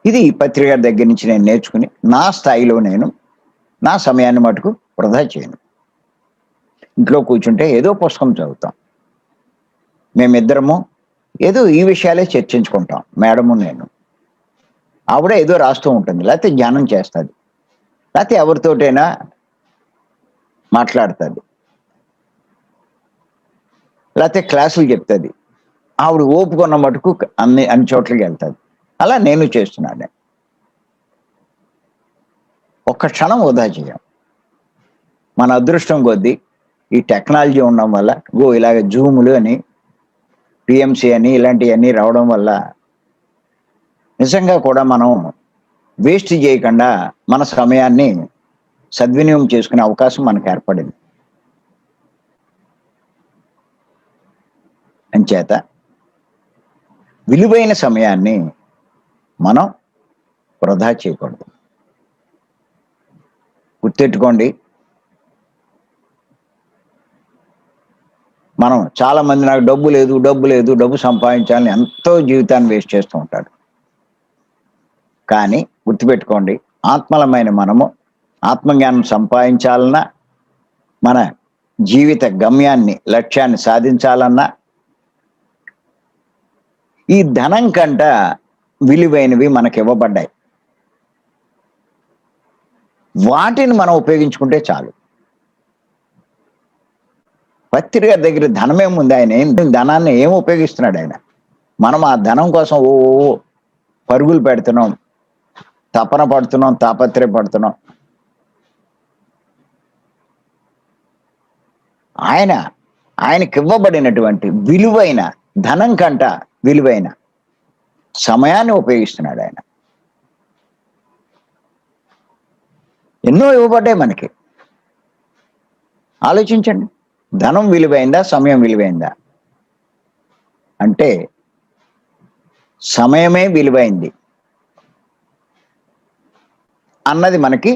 ఇది పత్రి గారి దగ్గర నుంచి నేను నేర్చుకుని నా స్థాయిలో నేను నా సమయాన్ని మటుకు వృధా చేయను. ఇంట్లో కూర్చుంటే ఏదో పుస్తకం చదువుతాం. మేమిద్దరము ఏదో ఈ విషయాలే చర్చించుకుంటాం, మేడము నేను. ఆవిడ ఏదో రాస్తూ ఉంటుంది, లేకపోతే ధ్యానం చేస్తుంది, లేకపోతే ఎవరితోటైనా మాట్లాడుతుంది, లేకపోతే క్లాసులు చెప్తుంది. ఆవిడ ఓపుకున్న మటుకు అన్ని చోట్లకి వెళ్తుంది. అలా నేను చేస్తున్నాను. ఒక్క క్షణం వృధా చేయం. మన అదృష్టం కొద్దీ ఈ టెక్నాలజీ ఉండడం వల్ల ఇలాగ జూములు అని, పిఎంసి అని ఇలాంటివన్నీ రావడం వల్ల నిజంగా కూడా మనం వేస్ట్ చేయకుండా మన సమయాన్ని సద్వినియోగం చేసుకునే అవకాశం మనకు ఏర్పడింది. అంచేత విలువైన సమయాన్ని మనం వృధా చేయకూడదు. గుర్తెట్టుకోండి, మనం చాలా మంది నాకు డబ్బు లేదు, డబ్బు సంపాదించాలని ఎంతో జీవితాన్ని వేస్ట్ చేస్తూ ఉంటాడు. కానీ గుర్తుపెట్టుకోండి, ఆత్మలమైన మనము ఆత్మజ్ఞానం సంపాదించాలన్నా, మన జీవిత గమ్యాన్ని, లక్ష్యాన్ని సాధించాలన్నా ఈ ధనం కంట విలువైనవి మనకి ఇవ్వబడ్డాయి. వాటిని మనం ఉపయోగించుకుంటే చాలు. పత్రి గారి దగ్గర ధనమేముంది? ఆయన ధనాన్ని ఏం ఉపయోగిస్తున్నాడు ఆయన? మనం ఆ ధనం కోసం ఓ పరుగులు పెడుతున్నాం, తపన పడుతున్నాం, తాపత్రయపడుతున్నాం. ఆయనకి ఇవ్వబడినటువంటి విలువైన ధనం కంట విలువైన సమయాన్ని ఉపయోగిస్తున్నాడు ఆయన. ఎన్నో ఇవ్వబడ్డాయి మనకి. ఆలోచించండి, ధనం విలువైందా, సమయం విలువైందా? అంటే సమయమే విలువైంది అన్నది మనకి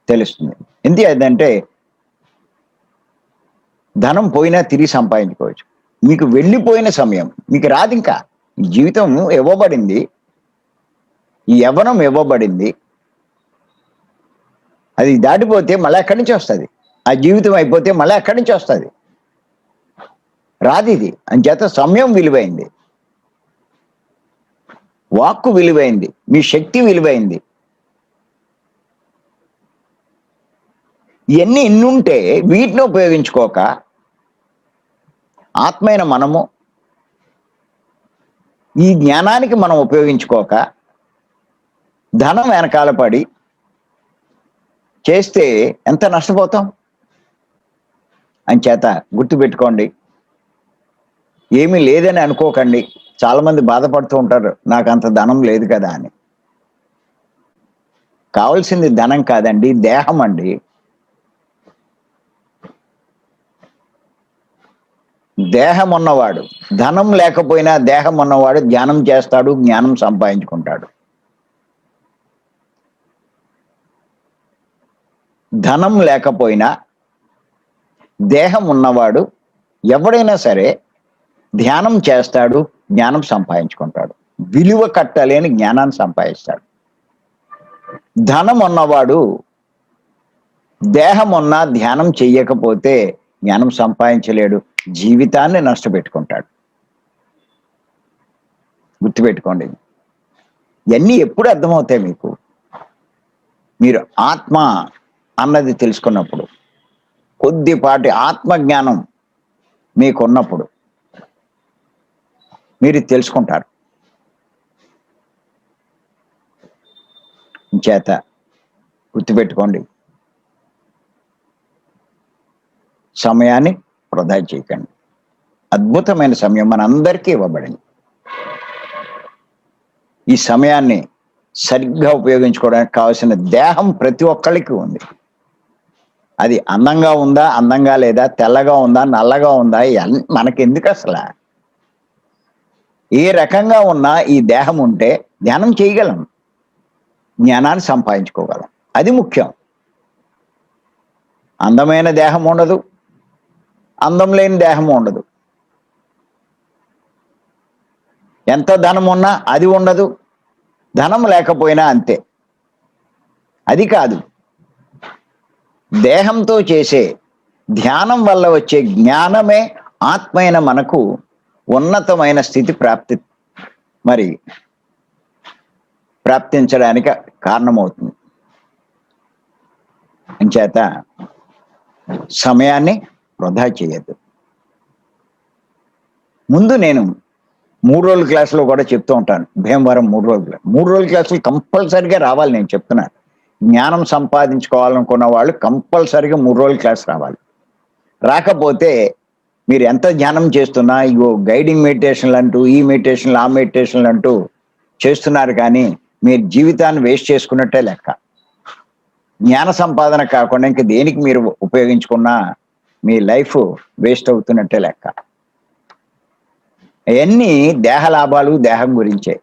తెలుస్తుంది. ఎందుకంటే ధనం పోయినా తిరిగి సంపాదించుకోవచ్చు. మీకు వెళ్ళిపోయిన సమయం మీకు రాదు. ఇంకా ఈ జీవితం ఇవ్వబడింది, ఈ యవ్వనం ఇవ్వబడింది, అది దాటిపోతే మళ్ళీ ఎక్కడి నుంచి వస్తుంది? ఆ జీవితం అయిపోతే మళ్ళీ ఎక్కడి నుంచి వస్తుంది? రాదు. ఇది అంచేత సమయం విలువైంది, వాక్కు విలువైంది, మీ శక్తి విలువైంది. ఇవన్నీ ఇన్నుంటే వీటిని ఉపయోగించుకోక ఆత్మైన మనము ఈ జ్ఞానానికి మనం ఉపయోగించుకోక ధనం వెనకాల పడి చేస్తే ఎంత నష్టపోతాం? అంచేత గుర్తుపెట్టుకోండి, ఏమీ లేదని అనుకోకండి. చాలా మంది బాధపడుతూ ఉంటారు, నాకు అంత ధనం లేదు కదా అని. కావాల్సింది ధనం కాదండి, దేహం అండి. దేహం ఉన్నవాడు, ధనం లేకపోయినా దేహం ఉన్నవాడు ధ్యానం చేస్తాడు, జ్ఞానం సంపాదించుకుంటాడు. ధనం లేకపోయినా దేహం ఉన్నవాడు ఎవడైనా సరే ధ్యానం చేస్తాడు, జ్ఞానం సంపాదించుకుంటాడు. విలువ కట్టలేని జ్ఞానాన్ని సంపాదిస్తాడు. ధనం ఉన్నవాడు దేహం ఉన్నా ధ్యానం చెయ్యకపోతే జ్ఞానం సంపాదించలేడు, జీవితాన్ని నష్టపెట్టుకుంటాడు. గుర్తుపెట్టుకోండి, ఇవన్నీ ఎప్పుడు అర్థమవుతాయి మీకు? మీరు ఆత్మ అన్నది తెలుసుకున్నప్పుడు, కొద్దిపాటి ఆత్మజ్ఞానం మీకున్నప్పుడు మీరు తెలుసుకుంటారు. చేత గుర్తుపెట్టుకోండి, సమయాన్ని వృధా చేయకండి. అద్భుతమైన సమయం మనందరికీ ఇవ్వబడింది. ఈ సమయాన్ని సరిగ్గా ఉపయోగించుకోవడానికి కావాల్సిన దేహం ప్రతి ఒక్కరికి ఉంది. అది అందంగా ఉందా, అందంగా లేదా, తెల్లగా ఉందా, నల్లగా ఉందా, మనకెందుకు అసలు? ఏ రకంగా ఉన్నా ఈ దేహం ఉంటే ధ్యానం చేయగలం, జ్ఞానాన్ని సంపాదించుకోగలం. అది ముఖ్యం. అందమైన దేహం ఉండదు, అందం లేని దేహం ఉండదు. ఎంత ధనం ఉన్నా అది ఉండదు, ధనం లేకపోయినా అంతే. అది కాదు, దేహంతో చేసే ధ్యానం వల్ల వచ్చే జ్ఞానమే ఆత్మైన మనకు ఉన్నతమైన స్థితి ప్రాప్తించడానికి కారణమవుతుంది. అంచేత సమయాన్ని వృధా చేయొద్దు. ముందు నేను 3 రోజుల క్లాసులో కూడా చెప్తూ ఉంటాను. భీమవరం 3 రోజుల క్లాసులు కంపల్సరిగా రావాలి. నేను చెప్తున్నాను, జ్ఞానం సంపాదించుకోవాలనుకున్న వాళ్ళు కంపల్సరిగా 3 రోజుల క్లాస్ రావాలి. రాకపోతే మీరు ఎంత ధ్యానం చేస్తున్నా, ఇగో గైడింగ్ మెడిటేషన్లు అంటూ, ఈ మెడిటేషన్లు ఆ మెడిటేషన్లు అంటూ చేస్తున్నారు, కానీ మీరు జీవితాన్ని వేస్ట్ చేసుకున్నట్టే లెక్క. జ్ఞాన సంపాదన కాకుండా ఇంక దేనికి మీరు ఉపయోగించుకున్నా మీ లైఫ్ వేస్ట్ అవుతున్నట్టే లెక్క. అవన్నీ దేహ లాభాలు, దేహం గురించే.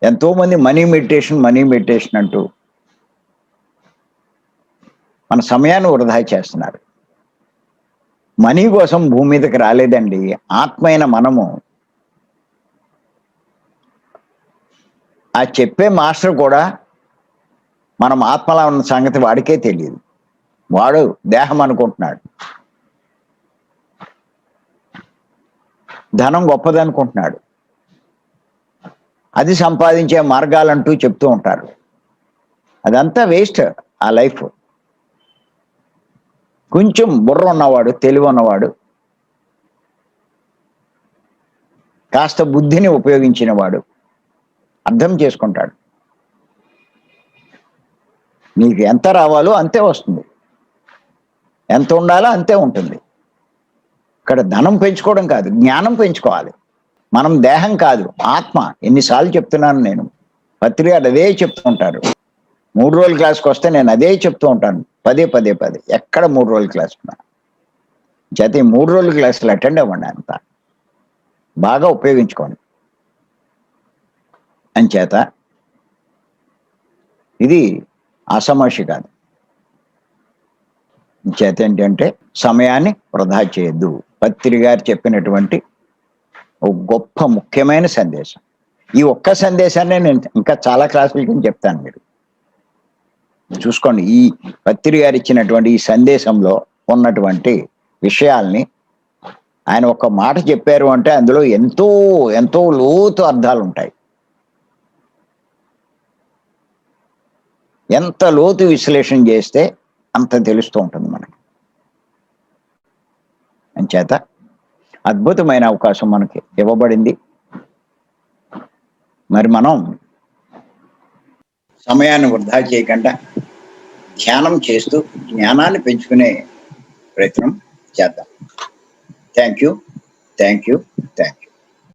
ఎంతో మంది మనీ మెడిటేషన్ అంటూ మన సమయాన్ని వృధా చేస్తున్నారు. మనీ కోసం భూమి మీదకి రాలేదండి. ఆత్మైన మనము, ఆ చెప్పే మాస్టర్ కూడా మనం ఆత్మలా ఉన్న సంగతి వాడికే తెలియదు. వాడు దేహం అనుకుంటున్నాడు, ధనం గొప్పదనుకుంటున్నాడు, అది సంపాదించే మార్గాలంటూ చెప్తూ ఉంటారు. అదంతా వేస్ట్. ఆ లైఫ్ కొంచెం బుర్ర ఉన్నవాడు, తెలివి ఉన్నవాడు, కాస్త బుద్ధిని ఉపయోగించిన వాడు అర్థం చేసుకుంటాడు. నీకు ఎంత రావాలో అంతే వస్తుంది, ఎంత ఉండాలో అంతే ఉంటుంది. ఇక్కడ ధనం పెంచుకోవడం కాదు, జ్ఞానం పెంచుకోవాలి. మనం దేహం కాదు, ఆత్మ. ఎన్నిసార్లు చెప్తున్నాను నేను. పత్రిక అదే చెప్తూ ఉంటారు. 3 రోజుల క్లాస్కి వస్తే నేను అదే చెప్తూ ఉంటాను, పదే. ఎక్కడ 3 రోజుల క్లాస్ ఉన్నా చేత 3 రోజుల క్లాసులు అటెండ్ అవ్వండి, అంత బాగా ఉపయోగించుకోండి. అంచేత ఇది అసమస్య కాదు. చేత ఏంటంటే సమయాన్ని వృధా చేయొద్దు. పత్రి గారు చెప్పినటువంటి ఒక గొప్ప ముఖ్యమైన సందేశం. ఈ ఒక్క సందేశాన్ని నేను ఇంకా చాలా క్లాసులకి చెప్తాను, మీరు చూసుకోండి. ఈ పత్రి గారు ఇచ్చినటువంటి ఈ సందేశంలో ఉన్నటువంటి విషయాల్ని ఆయన ఒక మాట చెప్పారు అంటే అందులో ఎంతో ఎంతో లోతు అర్థాలు ఉంటాయి. ఎంత లోతు విశ్లేషణ చేస్తే అంత తెలుస్తూ ఉంటుంది మనకి. అంచేత అద్భుతమైన అవకాశం మనకి ఇవ్వబడింది. మరి మనం సమయాన్ని వృధా చేయకుండా ధ్యానం చేస్తూ జ్ఞానాన్ని పెంచుకునే ప్రయత్నం చేద్దాం. Thank you.